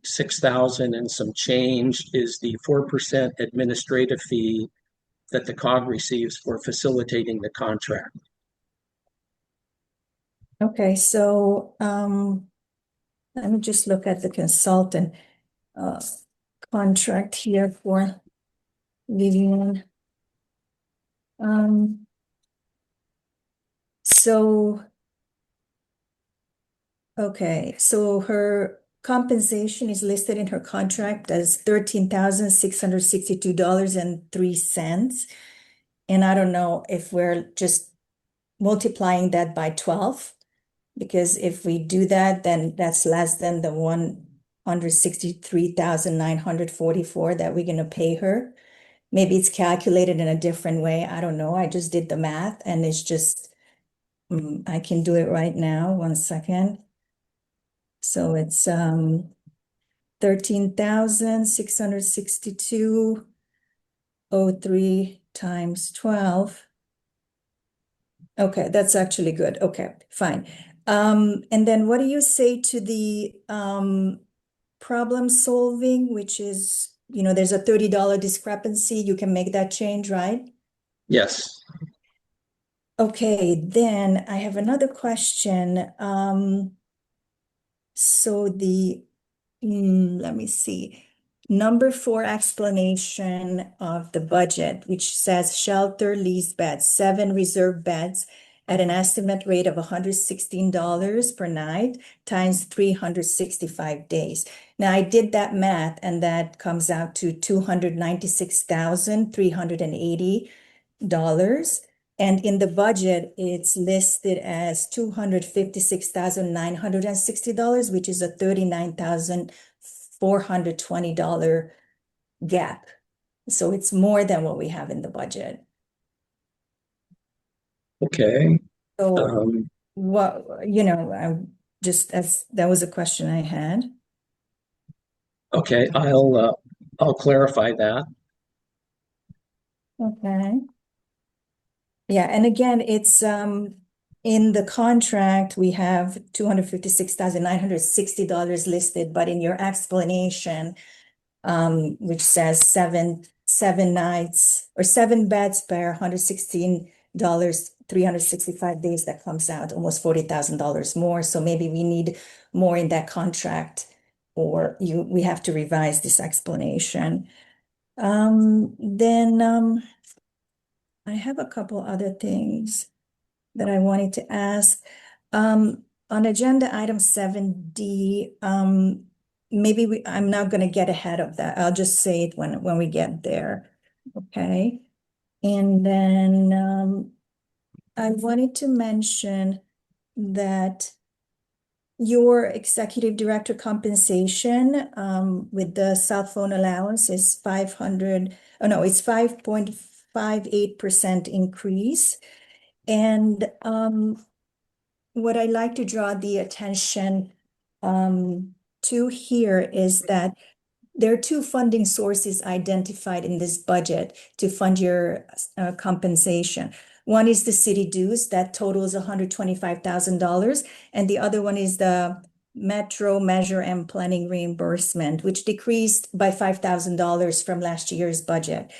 6,000 and some change is the 4% administrative fee that the COG receives for facilitating the contract. Okay, so let me just look at the consultant contract here for Vivian. Okay, so her compensation is listed in her contract as $13,662.03. And I don't know if we're just multiplying that by 12, because if we do that, then that's less than the $163,944 that we're going to pay her. Maybe it's calculated in a different way. I don't know. I just did the math and it's just I can do it right now, 1 second. So it's 13,662.03 times 12. Okay, that's actually good. Okay, fine. And then what do you say to the problem solving, which is, there's a $30 discrepancy. You can make that change, right? Yes. Okay, then I have another question. So let me see. Number 4 explanation of the budget, which says shelter lease beds, 7 reserve beds at an estimate rate of $116 per night times 365 days. Now I did that math and that comes out to $296,380. And in the budget, it's listed as $256,960, which is a $39,420 gap. So it's more than what we have in the budget. Okay. So what, that was a question I had. Okay, I'll clarify that. Okay. Yeah, and again, it's in the contract, we have $256,960 listed, but in your explanation, which says seven nights or 7 beds per $116, 365 days, that comes out almost $40,000 more. So maybe we need more in that contract, or we have to revise this explanation. Then I have a couple other things that I wanted to ask. On agenda item 7D, maybe I'm not going to get ahead of that. I'll just say it when we get there. Okay. And then I wanted to mention that your executive director compensation with the cell phone allowance is 5.58% increase. And what I'd like to draw the attention to here is that there are 2 funding sources identified in this budget to fund your compensation. One is the city dues that totals $125,000, and the other one is the Metro Measure and Planning reimbursement, which decreased by $5,000 from last year's budget.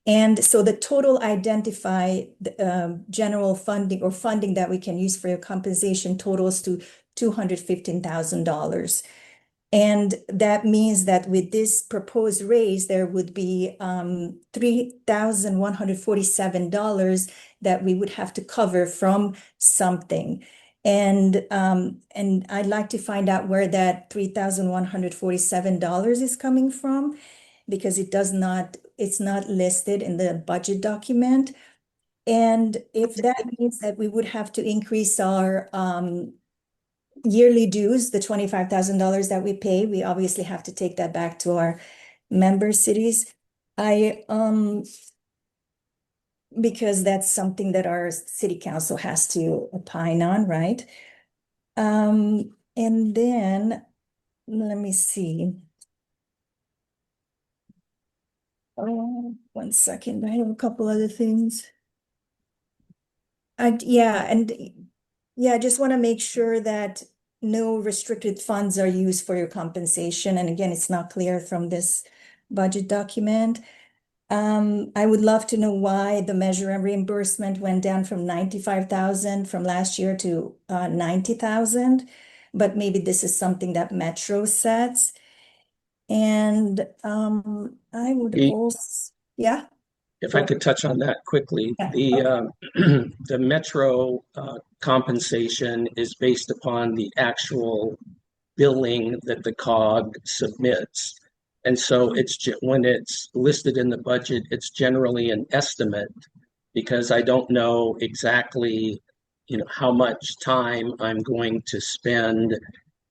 And so the total identified general funding or funding that we can use for your compensation totals to $215,000. And that means that with this proposed raise, there would be $3,147 that we would have to cover from something. And I'd like to find out where that $3,147 is coming from, because it's not listed in the budget document. And if that means that we would have to increase our yearly dues, the $25,000 that we pay, we obviously have to take that back to our member cities. Because that's something that our city council has to opine on, right? And then let me see. 1 second. I have a couple other things. I just want to make sure that no restricted funds are used for your compensation. And again, it's not clear from this budget document. I would love to know why the measure and reimbursement went down from 95,000 from last year to 90,000, but maybe this is something that Metro sets. And I would also, yeah. If I could touch on that quickly, Yeah. the Metro compensation is based upon the actual billing that the COG submits. And so when it's listed in the budget, it's generally an estimate, because I don't know exactly, how much time I'm going to spend.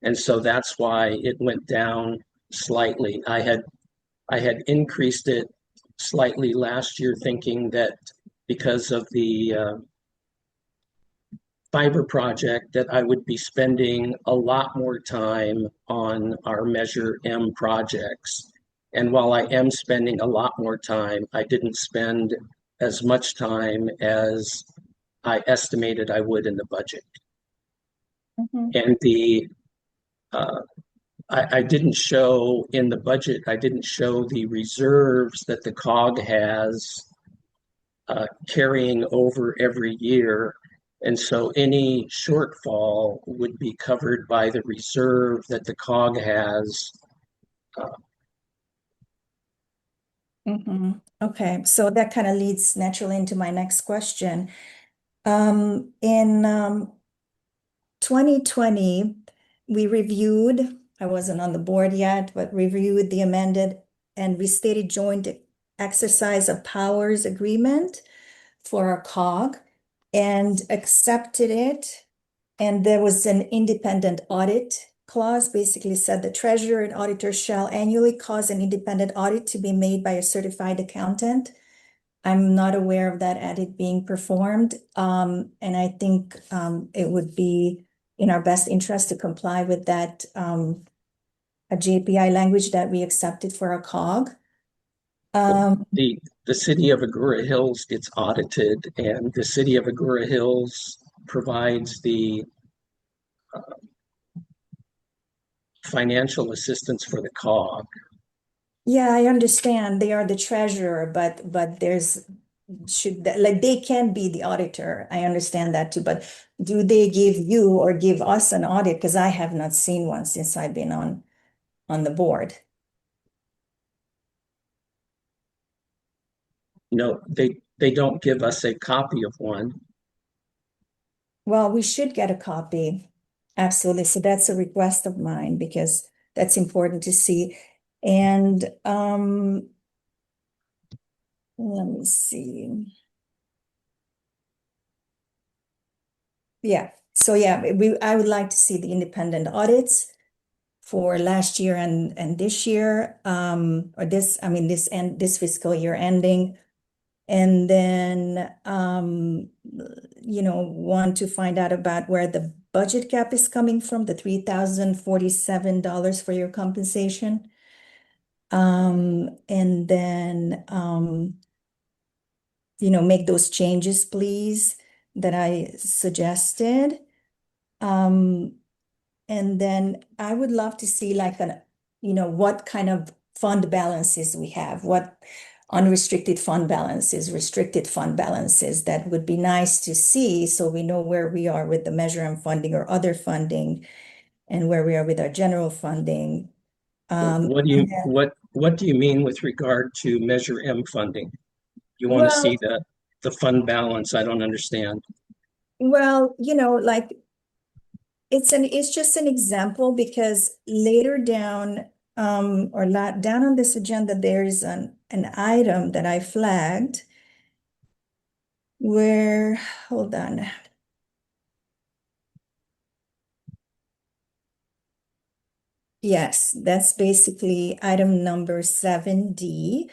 And so that's why it went down slightly. I had increased it slightly last year, thinking that because of the fiber project that I would be spending a lot more time on our Measure M projects. And while I am spending a lot more time, I didn't spend as much time as I estimated I would in the budget. And I didn't show in the budget, I didn't show the reserves that the COG has carrying over every year. And so any shortfall would be covered by the reserve that the COG has. Okay, so that kind of leads naturally into my next question. In 2020, we reviewed, I wasn't on the board yet, but reviewed the amended and restated joint exercise of powers agreement for our COG and accepted it. And there was an independent audit clause, basically said the treasurer and auditor shall annually cause an independent audit to be made by a certified accountant. I'm not aware of that audit being performed. And I think it would be in our best interest to comply with that a JPI language that we accepted for our COG. The city of Agoura Hills gets audited, and the city of Agoura Hills provides the financial assistance for the COG. Yeah, I understand they are the treasurer, but there's like they can be the auditor. I understand that too, but do they give you or give us an audit? Because I have not seen one since I've been on the board. No, they don't give us a copy of one. Well, we should get a copy. Absolutely. So that's a request of mine because that's important to see. And let me see. Yeah. So yeah, I would like to see the independent audits for last year and this year, or this fiscal year ending. And then want to find out about where the budget gap is coming from, the $3,047 for your compensation. And then make those changes, please, that I suggested. And then I would love to see like what kind of fund balances we have, what unrestricted fund balances, restricted fund balances. That would be nice to see so we know where we are with the Measure M funding or other funding and where we are with our general funding. What do you mean with regard to Measure M funding? You want to see the fund balance? I don't understand. Well, like it's just an example because later down down on this agenda, there is an item that I flagged where, hold on. Yes, that's basically item number 7D,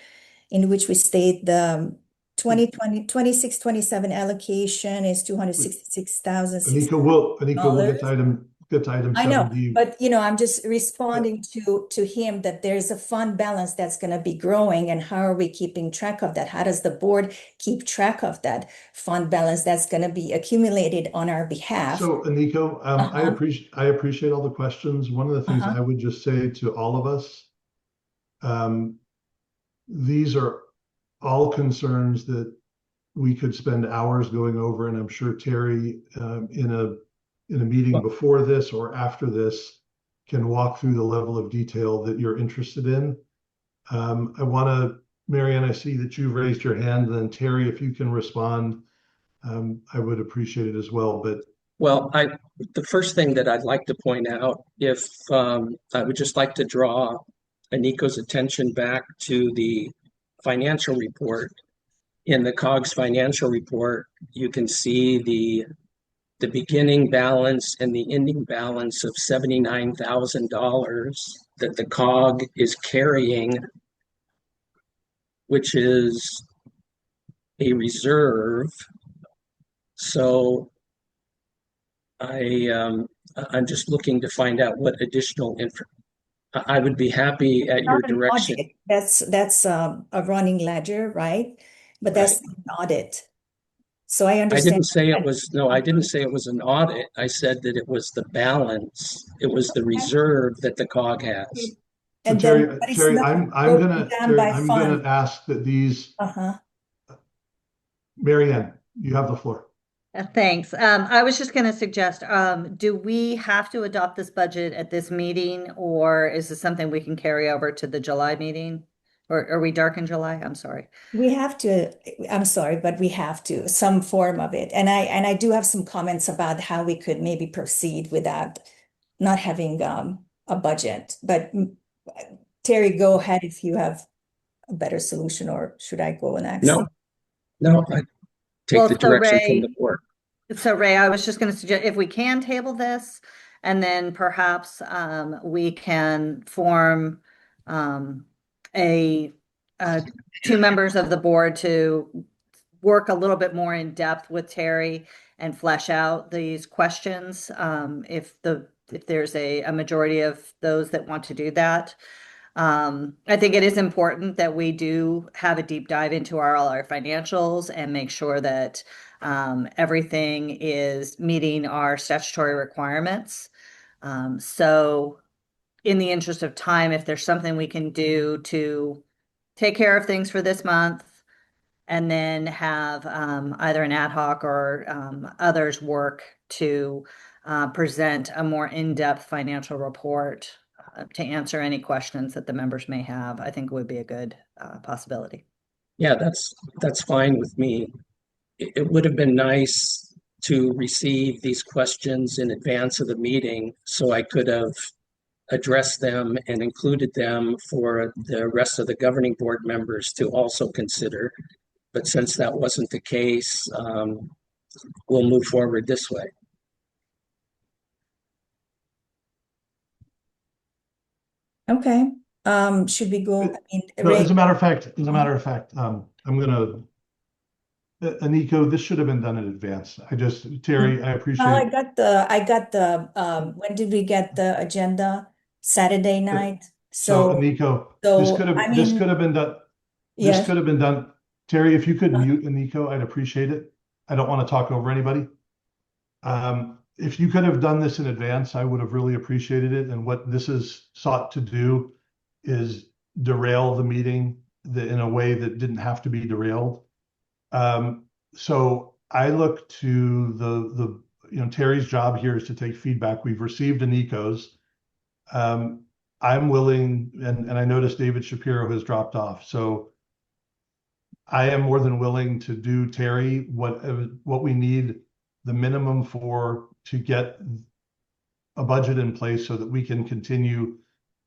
in which we state the 26-27 allocation is $266,000. Anika will get to item I know, 7D. but I'm just responding to him that there's a fund balance that's going to be growing, and how are we keeping track of that? How does the board keep track of that fund balance that's going to be accumulated on our behalf? So, Aniko, I appreciate all the questions. One of the things I would just say to all of us, these are all concerns that we could spend hours going over, and I'm sure Terry, in a meeting before this or after this, can walk through the level of detail that you're interested in. I want to, Marianne, I see that you've raised your hand, and then Terry, if you can respond, I would appreciate it as well. But the first thing that I'd like to point out, if I would just like to draw Aniko's attention back to the financial report. In the COG's financial report, you can see the beginning balance and the ending balance of $79,000 that the COG is carrying, which is a reserve. So I'm just looking to find out what additional info. I would be happy at your Not an direction. audit. That's a running ledger, right? But that's not an audit. So I I understand. didn't say it was, no, I didn't say it was an audit. I said that it was the balance. It was the reserve that the COG has. So And Terry, then, but it's Terry, not I'm broken gonna down Terry, by I'm fund. gonna ask that these. Uh-huh. Mary Ann, you have the floor. Thanks. I was just going to suggest, do we have to adopt this budget at this meeting, or is this something we can carry over to the July meeting? Or are we dark in July? I'm sorry. We have to, I'm sorry, but we have to, some form of it. And I do have some comments about how we could maybe proceed without not having a budget. But Terry, go ahead if you have a better solution, or should I go next? No, I take the direction from the board. So Ray, I was just going to suggest if we can table this, and then perhaps we can form two members of the board to work a little bit more in depth with Terry and flesh out these questions. If there's a majority of those that want to do that. I think it is important that we do have a deep dive into all our financials and make sure that everything is meeting our statutory requirements. So in the interest of time, if there's something we can do to take care of things for this month, and then have either an ad hoc or others work to present a more in-depth financial report to answer any questions that the members may have, I think would be a good possibility. Yeah, that's fine with me. It would have been nice to receive these questions in advance of the meeting so I could have addressed them and included them for the rest of the governing board members to also consider. But since that wasn't the case, we'll move forward this way. Okay. Should we go? I mean, No, as a matter of fact, I'm gonna, Aniko, this should have been done in advance. Terry, I appreciate. I got the, when did we get the agenda? Saturday night. So Aniko, this could have been done. Yes. This could have been done. Terry, if you could mute Aniko, I'd appreciate it. I don't want to talk over anybody. If you could have done this in advance, I would have really appreciated it. And what this is sought to do is derail the meeting in a way that didn't have to be derailed. So I look to Terry's job here is to take feedback. We've received Aniko's. I'm willing, and I noticed David Shapiro has dropped off. So I am more than willing to do, Terry, what we need, the minimum to get a budget in place so that we can continue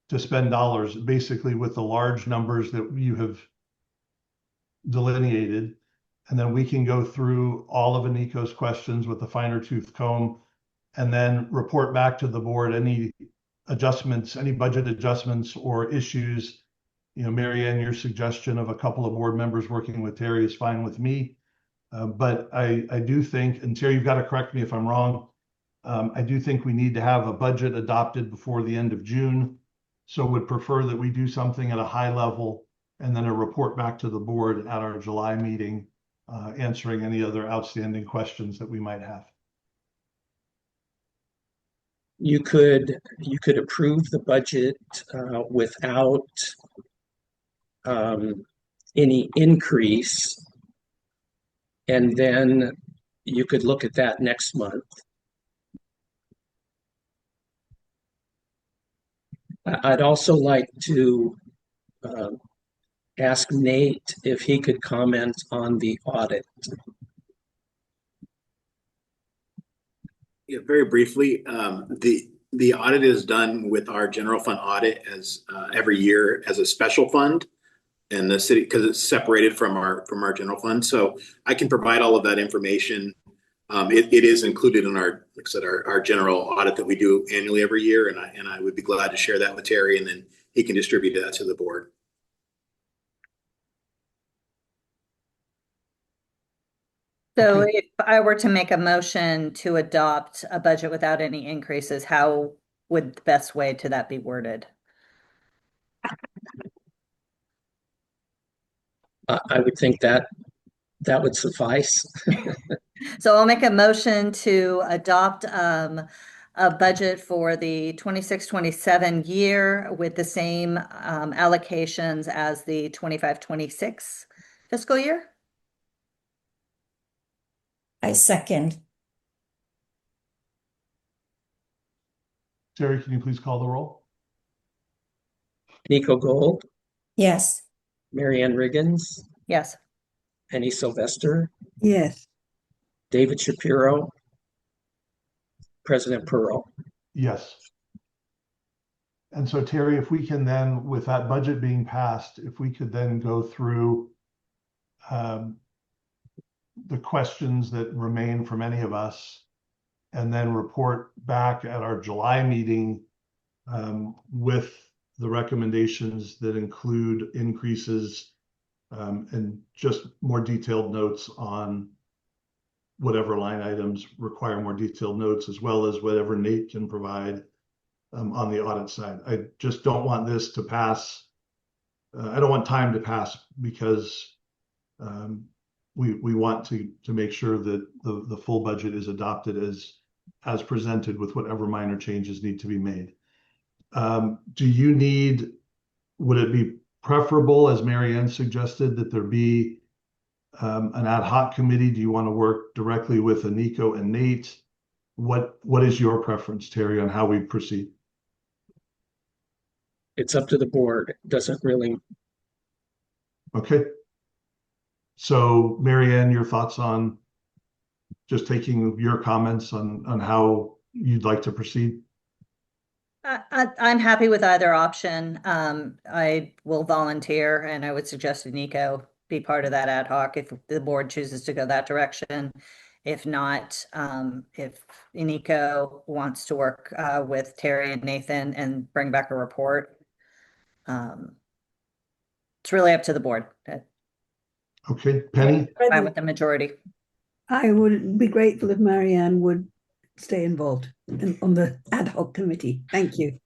to spend dollars, basically with the large numbers that you have delineated. And then we can go through all of Aniko's questions with a finer tooth comb and then report back to the board any adjustments, any budget adjustments or issues. Mary Ann, your suggestion of a couple of board members working with Terry is fine with me. But I do think, and Terry, you've got to correct me if I'm wrong, I do think we need to have a budget adopted before the end of June. So would prefer that we do something at a high level and then a report back to the board at our July meeting, answering any other outstanding questions that we might have. You could approve the budget without any increase, and then you could look at that next month. I'd also like to ask Nate if he could comment on the audit. Yeah, very briefly, the audit is done with our general fund audit as every year as a special fund, and the city, because it's separated from our general fund. So I can provide all of that information. It is included in our, like I said, our general audit that we do annually every year, and I would be glad to share that with Terry, and then he can distribute that to the board. So Okay. if I were to make a motion to adopt a budget without any increases, how would the best way to that be worded? I would think that would suffice. So I'll make a motion to adopt a budget for the 26-27 year with the same allocations as the 25-26 fiscal year. I second. Terry, can you please call the roll? Nico Gold, Yes. Marianne Riggins, Yes. Penny Sylvester, Yes. David Shapiro, President Pearl. Yes. And so Terry, if we can then, with that budget being passed, if we could then go through the questions that remain from any of us, and then report back at our July meeting with the recommendations that include increases and just more detailed notes on whatever line items require more detailed notes, as well as whatever Nate can provide on the audit side. I just don't want this to pass. I don't want time to pass because we want to make sure that the full budget is adopted as presented with whatever minor changes need to be made. Would it be preferable, as Marianne suggested, that there be an ad hoc committee? Do you want to work directly with Nico and Nate? What is your preference, Terry, on how we proceed? It's up to the board. It doesn't really. Okay. So Marianne, your thoughts on just taking your comments on how you'd like to proceed? I'm happy with either option. I will volunteer, and I would suggest Nico be part of that ad hoc if the board chooses to go that direction. If not, if Nico wants to work with Terry and Nathan and bring back a report, it's really up to the board. Okay, Penny? I'm with the majority. I would be grateful if Marianne would stay involved on the ad hoc committee. Thank you.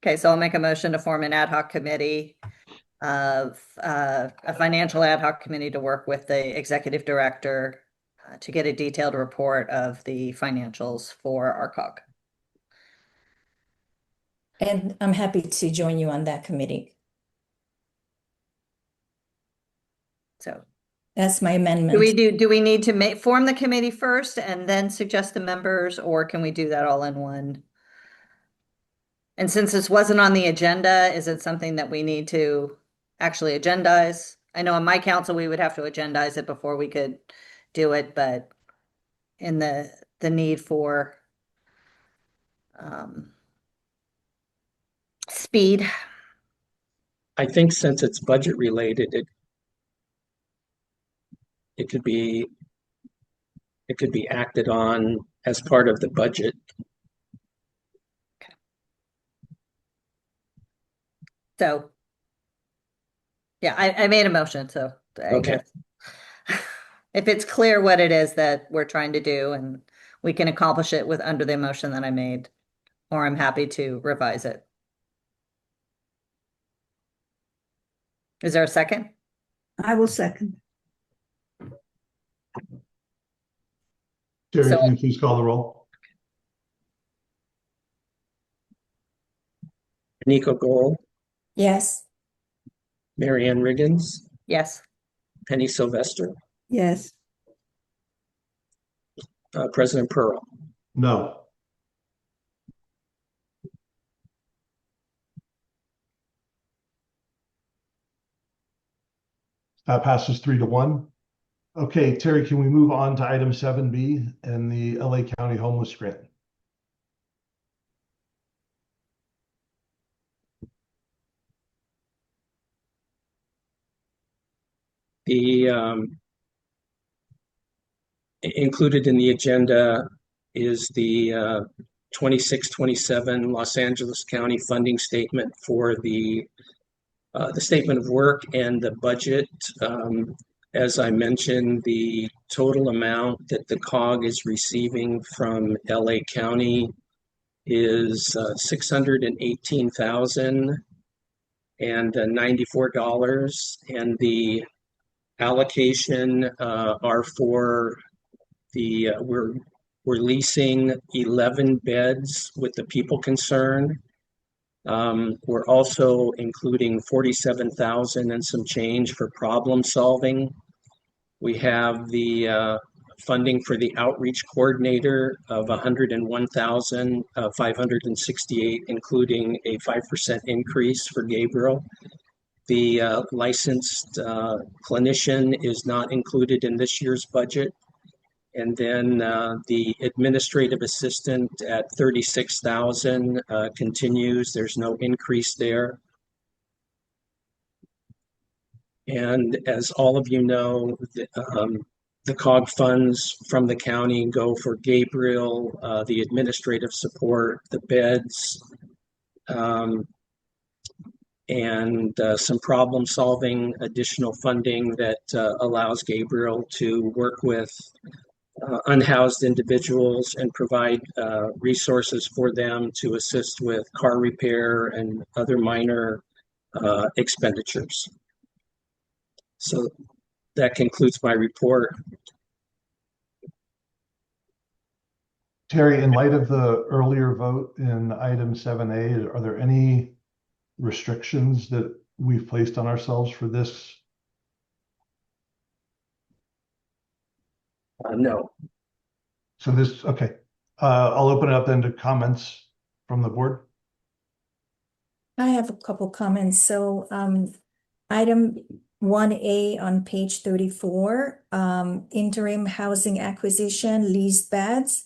Okay, so I'll make a motion to form an ad hoc committee of a financial ad hoc committee to work with the executive director to get a detailed report of the financials for our COG. And I'm happy to join you on that committee. So that's my amendment. Do we need to form the committee first and then suggest the members, or can we do that all in one? And since this wasn't on the agenda, is it something that we need to actually agendize? I know on my council, we would have to agendize it before we could do it, but in the need for speed. I think since it's budget related, it could be acted on as part of the budget. Okay. So yeah, I made a motion, so Okay. If it's clear what it is that we're trying to do, and we can accomplish it with under the motion that I made, or I'm happy to revise it. Is there a second? I will second. Terry, can you please call the roll? Nico Gold, Yes. Marianne Riggins, Yes. Penny Sylvester, Yes. President Pearl. No. That passes 3-1. Okay, Terry, can we move on to item 7B and the LA County Homeless Grant? The included in the agenda is the 26-27 Los Angeles County funding statement for the statement of work and the budget as I mentioned, the total amount that the COG is receiving from LA County is $618,094, and the allocation are for the we're leasing 11 beds with the people concern. We're also including 47,000 and some change for problem solving. We have the funding for the outreach coordinator of 101,568, including a 5% increase for Gabriel. The licensed clinician is not included in this year's budget. And then the administrative assistant at 36,000 continues. There's no increase there. And as all of you know, the COG funds from the county go for Gabriel, the administrative support, the beds, and some problem solving additional funding that allows Gabriel to work with unhoused individuals and provide resources for them to assist with car repair and other minor expenditures. So that concludes my report. Terry, in light of the earlier vote in item 7A, are there any restrictions that we've placed on ourselves for this? No. So this, okay. I'll open it up then to comments from the board. I have a couple comments. So item 1A on page 34, interim housing acquisition, leased beds.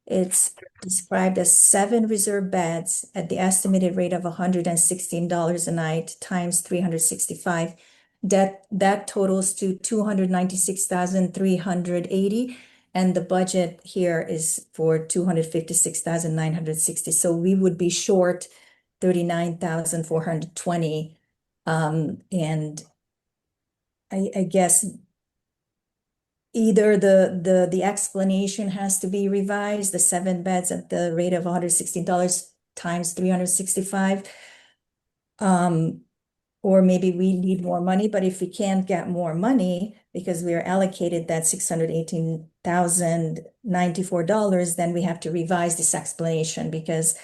It's described as 7 reserve beds at the estimated rate of $116 a night times 365. That totals to $296,380, and the budget here is for $256,960. So we would be short $39,420. And I guess either the explanation has to be revised, the 7 beds at the rate of $116 times 365. Or maybe we need more money, but if we can't get more money because we are allocated that $618,094, then we have to revise this explanation because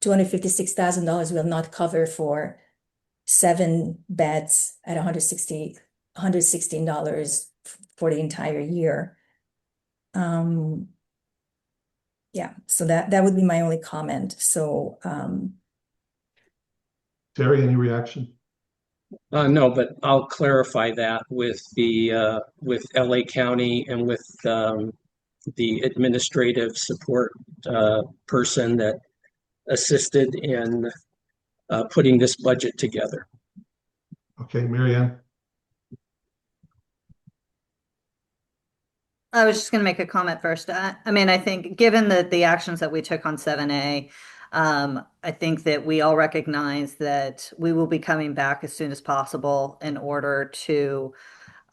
$256,000 will not cover for 7 beds at $116 for the entire year. Yeah, so that would be my only comment. So Terry, any reaction? No, but I'll clarify that with the with LA County and with the administrative support person that assisted in putting this budget together. Okay, Marianne. I was just going to make a comment first. I mean, I think given the actions that we took on 7A, I think that we all recognize that we will be coming back as soon as possible in order to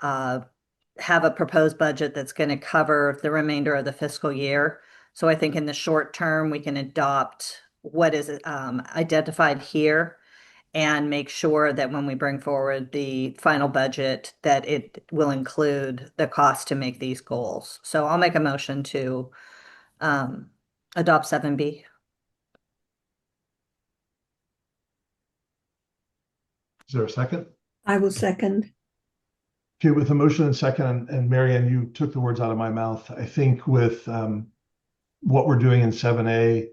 have a proposed budget that's going to cover the remainder of the fiscal year. So I think in the short term, we can adopt what is identified here and make sure that when we bring forward the final budget, that it will include the cost to make these goals. So I'll make a motion to adopt 7B. Is there a second? I will second. Okay, with a motion and second, and Marianne, you took the words out of my mouth. I think with what we're doing in 7A,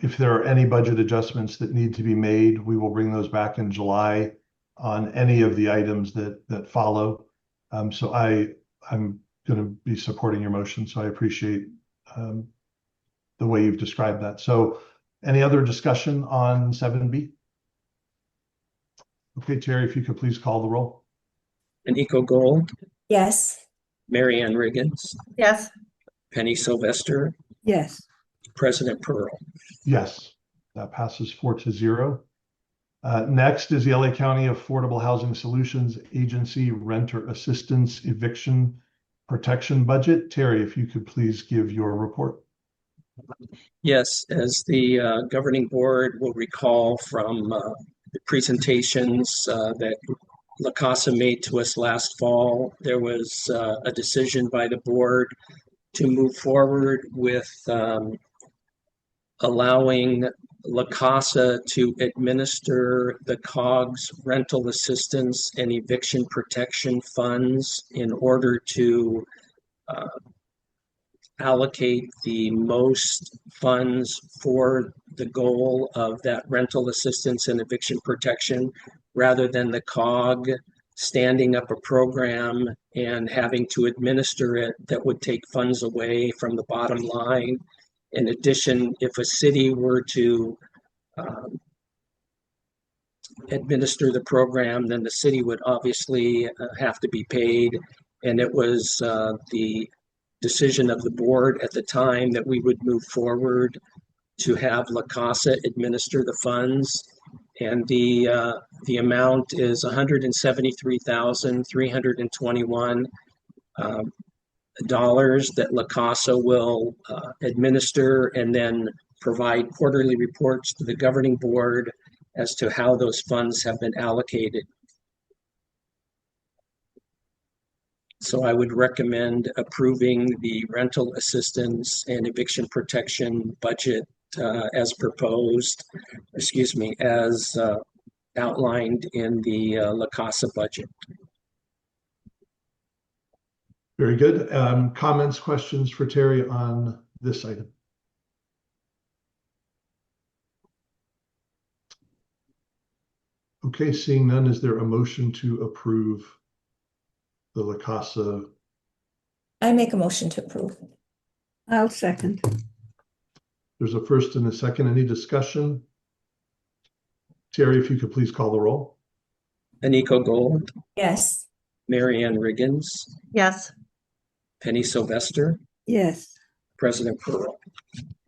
if there are any budget adjustments that need to be made, we will bring those back in July on any of the items that follow. So I'm going to be supporting your motion, so I appreciate the way you've described that. So any other discussion on 7B? Okay, Terry, if you could please call the roll. Aniko Gold, yes. Marianne Riggins, Yes. Penny Sylvester, Yes. President Pearl. Yes, that passes 4-0. Next is the LA County Affordable Housing Solutions Agency Renter Assistance Eviction Protection Budget. Terry, if you could please give your report. Yes, as the governing board will recall from the presentations that La Casa made to us last fall, there was a decision by the board to move forward with allowing La Casa to administer the COG's rental assistance and eviction protection funds in order to allocate the most funds for the goal of that rental assistance and eviction protection, rather than the COG standing up a program and having to administer it that would take funds away from the bottom line. In addition, if a city were to administer the program, then the city would obviously have to be paid. And it was the decision of the board at the time that we would move forward to have La Casa administer the funds. And the amount is $173,321 that La Casa will administer, and then provide quarterly reports to the governing board as to how those funds have been allocated. So I would recommend approving the rental assistance and eviction protection budget as proposed, as outlined in the La Casa budget. Very good. Comments, questions for Terry on this item? Okay, seeing none, is there a motion to approve the La Casa? I make a motion to approve. I'll second. There's a first and a second. Any discussion? Terry, if you could please call the roll. Aniko Gold, Yes. Marianne Riggins, Yes. Penny Sylvester, Yes. President Pearl.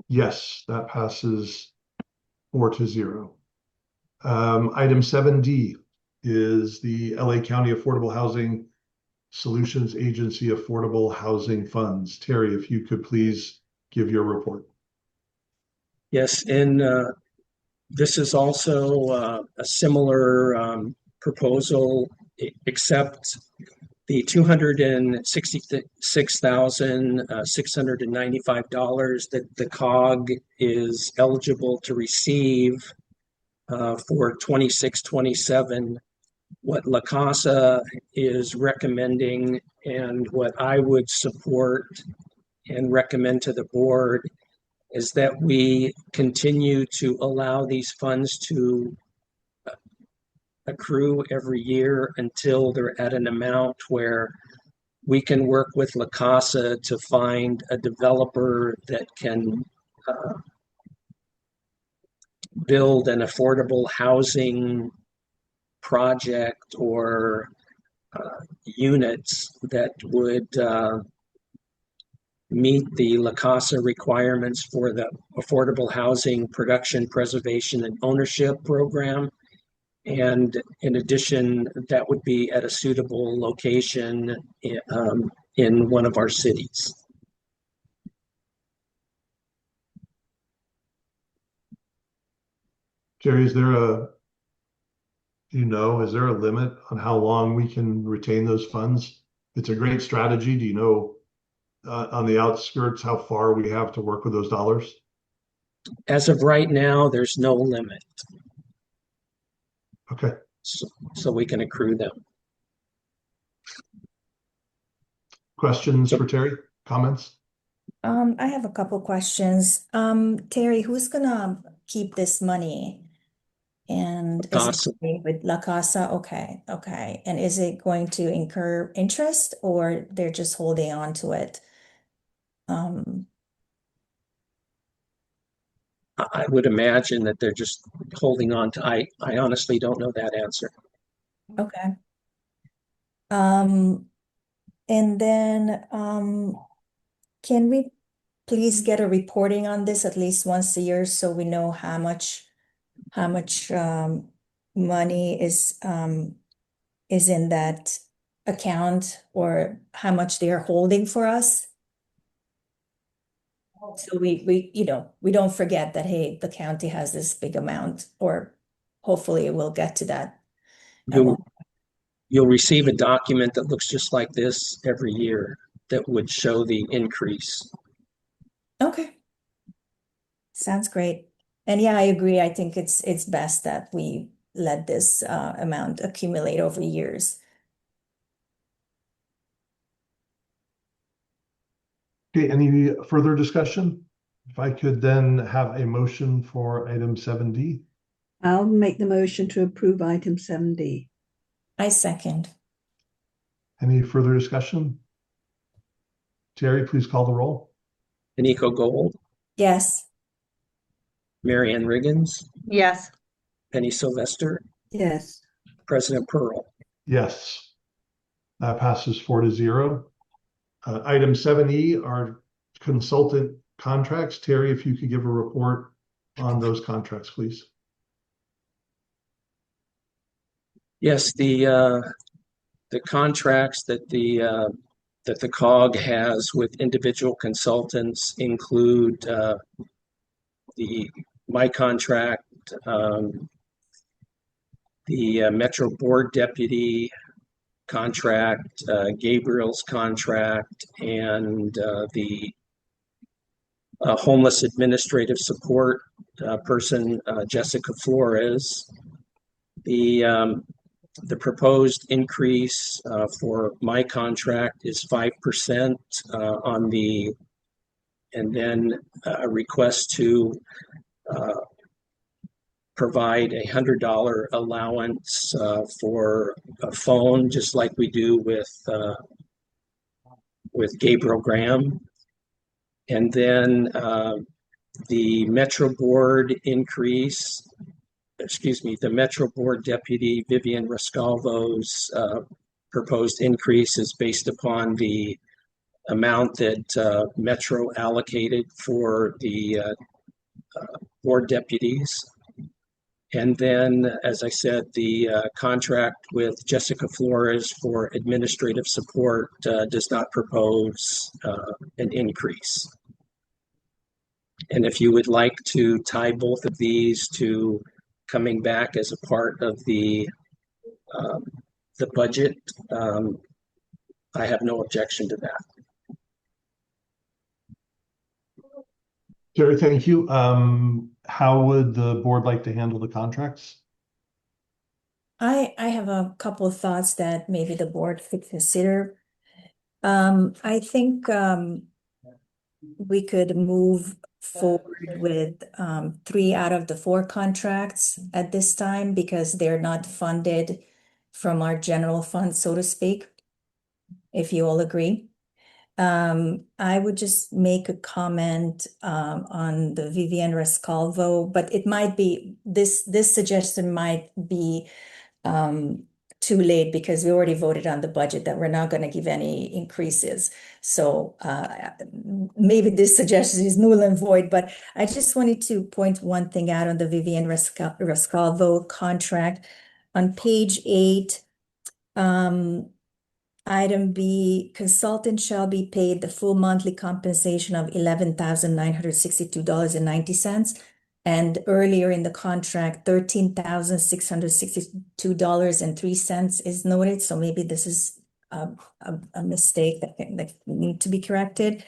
Yes, that passes 4-0. Item 7D is the LA County Affordable Housing Solutions Agency Affordable Housing Funds. Terry, if you could please give your report. Yes, and this is also a similar proposal, except the $266,695 that the COG is eligible to receive for 26-27. What La Casa is recommending, and what I would support and recommend to the board, is that we continue to allow these funds to accrue every year until they're at an amount where we can work with La Casa to find a developer that can build an affordable housing project or units that would meet the La Casa requirements for the Affordable Housing Production, Preservation, and Ownership Program. And in addition, that would be at a suitable location in one of our cities. Jerry, is there a limit on how long we can retain those funds? It's a great strategy. Do you know on the outskirts how far we have to work with those dollars? As of right now, there's no limit. Okay. So we can accrue them. Questions for Terry? Comments? I have a couple questions. Terry, who's gonna keep this money? And is it with La Casa? Okay. And is it going to incur interest, or they're just holding on to it? I would imagine that they're just holding on to. I honestly don't know that answer. Okay. And then can we please get a reporting on this at least once a year, so we know how much money is in that account or how much they are holding for us. So we we don't forget that, hey, the county has this big amount, or hopefully we'll get to that. You'll receive a document that looks just like this every year that would show the increase. Okay. Sounds great. And yeah, I agree. I think it's best that we let this amount accumulate over years. Okay, any further discussion? If I could then have a motion for item 7D. I'll make the motion to approve item 7D. I second. Any further discussion? Terry, please call the roll. Aniko Gold, Yes. Marianne Riggins, Yes. Penny Sylvester, Yes. President Pearl. Yes. That passes 4-0. Item 7E are consultant contracts. Terry, if you could give a report on those contracts, please. Yes, the contracts that the COG has with individual consultants include my contract, the Metro Board Deputy contract, Gabriel's contract, and the homeless administrative support person, Jessica Flores. The proposed increase for my contract is 5% on the, and then a request to provide $100 allowance for a phone, just like we do with Gabriel Graham. And then the Metro Board increase, the Metro Board Deputy Vivian Rascalvo's proposed increase is based upon the amount that Metro allocated for the board deputies. And then, as I said, the contract with Jessica Flores for administrative support does not propose an increase. And if you would like to tie both of these to coming back as a part of the budget, I have no objection to that. Terry, thank you. How would the board like to handle the contracts? I have a couple of thoughts that maybe the board could consider. I think we could move forward with 3 out of the 4 contracts at this time because they're not funded from our general fund, so to speak, if you all agree. I would just make a comment on the Vivian Rescalvo, but it might be this suggestion might be too late because we already voted on the budget that we're not going to give any increases. So maybe this suggestion is null and void, but I just wanted to point one thing out on the Vivian Rescalvo contract. On page 8, item B, consultant shall be paid the full monthly compensation of $11,962.90. And earlier in the contract, $13,662.03 is noted. So maybe this is a mistake that need to be corrected.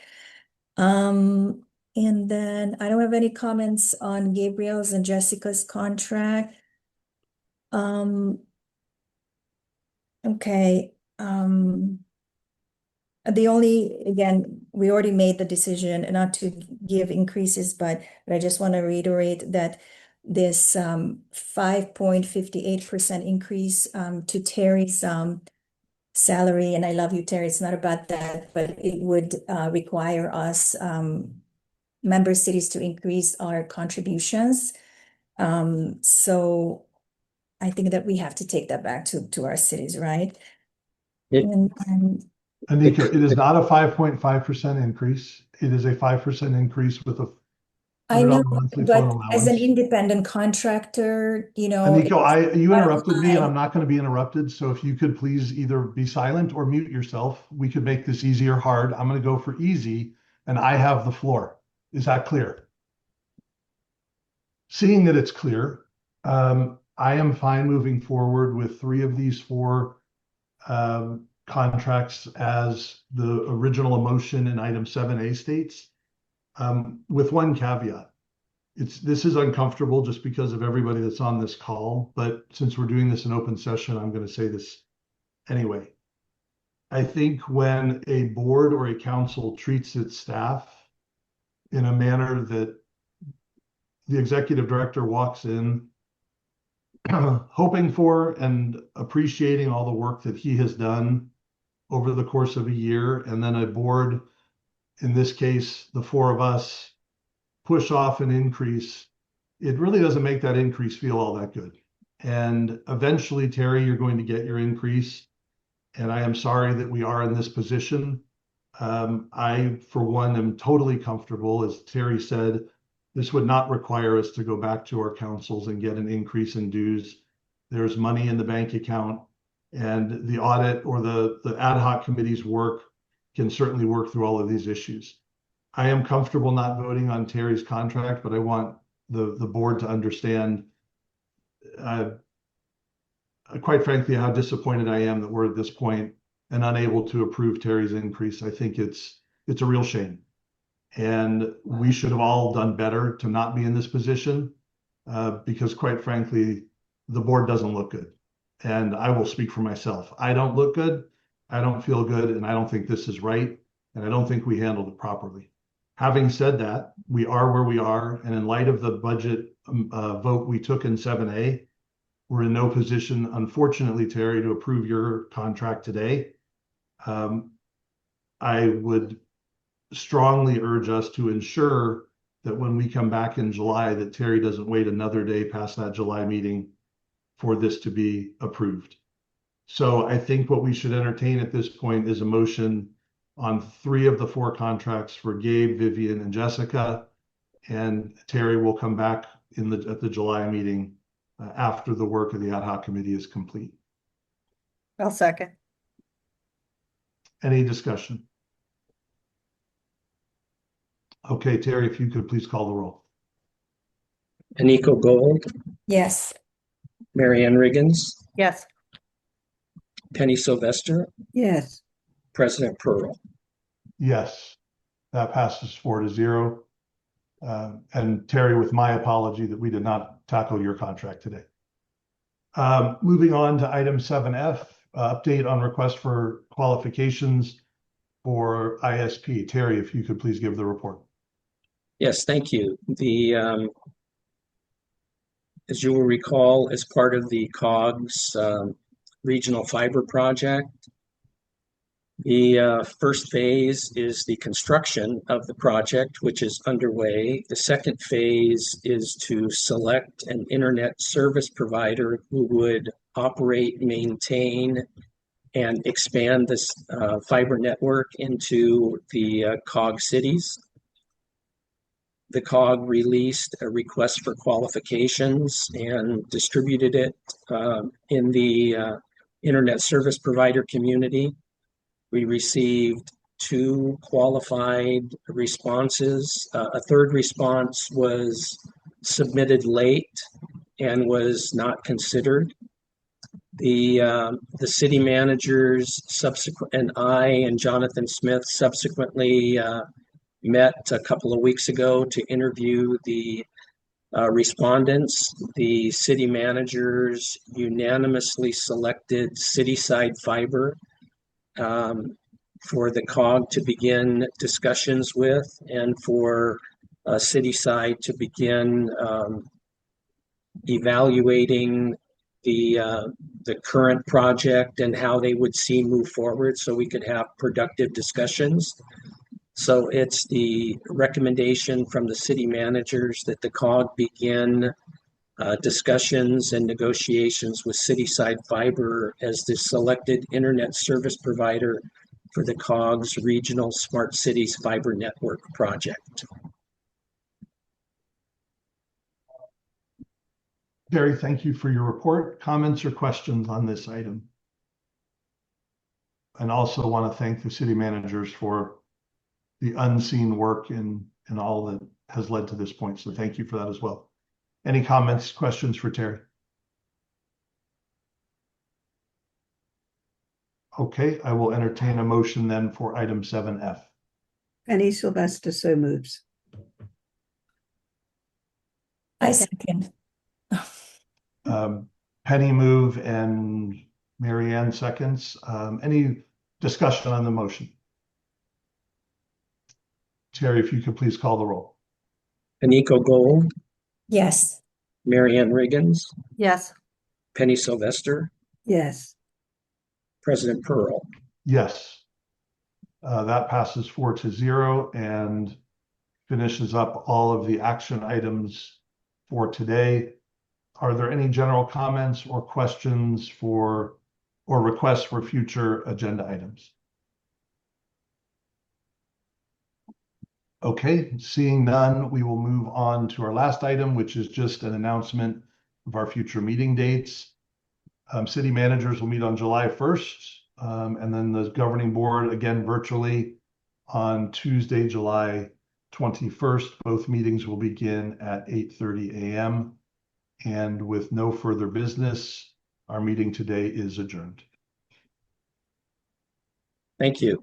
And then I don't have any comments on Gabriel's and Jessica's contract. Okay. The only, again, we already made the decision not to give increases, but I just want to reiterate that this 5.58% increase to Terry's salary, and I love you, Terry, it's not about that, but it would require us member cities to increase our contributions. So I think that we have to take that back to our cities, right? Anika, it is not a 5.5% increase. It is a 5% increase with a I know, $100 monthly but phone as an allowance. independent contractor, you know, Aniko, you bottom interrupted me and line. I'm not going to be interrupted. So if you could please either be silent or mute yourself, we could make this easy or hard. I'm going to go for easy and I have the floor. Is that clear? Seeing that it's clear, I am fine moving forward with 3 of these 4 contracts as the original motion in item 7A states, with one caveat. This is uncomfortable just because of everybody that's on this call, but since we're doing this in open session, I'm going to say this anyway. I think when a board or a council treats its staff in a manner that the executive director walks in hoping for and appreciating all the work that he has done over the course of a year, and then a board, in this case, the 4 of us, push off an increase, it really doesn't make that increase feel all that good. And eventually, Terry, you're going to get your increase. And I am sorry that we are in this position. I, for one, am totally comfortable. As Terry said, this would not require us to go back to our councils and get an increase in dues. There's money in the bank account, and the audit or the ad hoc committee's work can certainly work through all of these issues. I am comfortable not voting on Terry's contract, but I want the board to understand, quite frankly, how disappointed I am that we're at this point and unable to approve Terry's increase. I think it's a real shame. And we should have all done better to not be in this position, because quite frankly, the board doesn't look good. And I will speak for myself. I don't look good. I don't feel good. And I don't think this is right. And I don't think we handled it properly. Having said that, we are where we are. And in light of the budget vote we took in 7A, we're in no position, unfortunately, Terry, to approve your contract today. I would strongly urge us to ensure that when we come back in July, that Terry doesn't wait another day past that July meeting for this to be approved. So I think what we should entertain at this point is a motion on 3 of the 4 contracts for Gabe, Vivian, and Jessica. And Terry will come back at the July meeting after the work of the ad hoc committee is complete. I'll second. Any discussion? Okay, Terry, if you could please call the roll. Aniko Gold, Yes. Marianne Riggins, Yes. Penny Sylvester, Yes. President Pearl. Yes, that passes 4-0. And Terry, with my apology that we did not tackle your contract today. Moving on to item 7F, update on request for qualifications for ISP. Terry, if you could please give the report. Yes, thank you. As you will recall, as part of the COG's regional fiber project, the first phase is the construction of the project, which is underway. The second phase is to select an internet service provider who would operate, maintain, and expand this fiber network into the COG cities. The COG released a request for qualifications and distributed it in the internet service provider community. We received 2 qualified responses. A third response was submitted late and was not considered. The city managers and I and Jonathan Smith subsequently met a couple of weeks ago to interview the respondents. The city managers unanimously selected Cityside Fiber for the COG to begin discussions with, and for Cityside to begin evaluating the current project and how they would see move forward so we could have productive discussions. So it's the recommendation from the city managers that the COG begin discussions and negotiations with Cityside Fiber as the selected internet service provider for the COG's Regional Smart Cities Fiber Network project. Terry, thank you for your report. Comments or questions on this item? And also want to thank the city managers for the unseen work in all that has led to this point. So thank you for that as well. Any comments, questions for Terry? Okay, I will entertain a motion then for item 7F. Penny Sylvester so moves. I second. Penny move and Marianne seconds. Any discussion on the motion? Terry, if you could please call the roll. Aniko Gold, Yes. Marianne Riggins, Yes. Penny Sylvester, Yes. President Pearl. Yes. That passes 4-0 and finishes up all of the action items for today. Are there any general comments or questions or requests for future agenda items? Okay, seeing none, we will move on to our last item, which is just an announcement of our future meeting dates. City managers will meet on July 1st, and then the governing board again virtually on Tuesday, July 21st. Both meetings will begin at 8:30 a.m. And with no further business, our meeting today is adjourned. Thank you.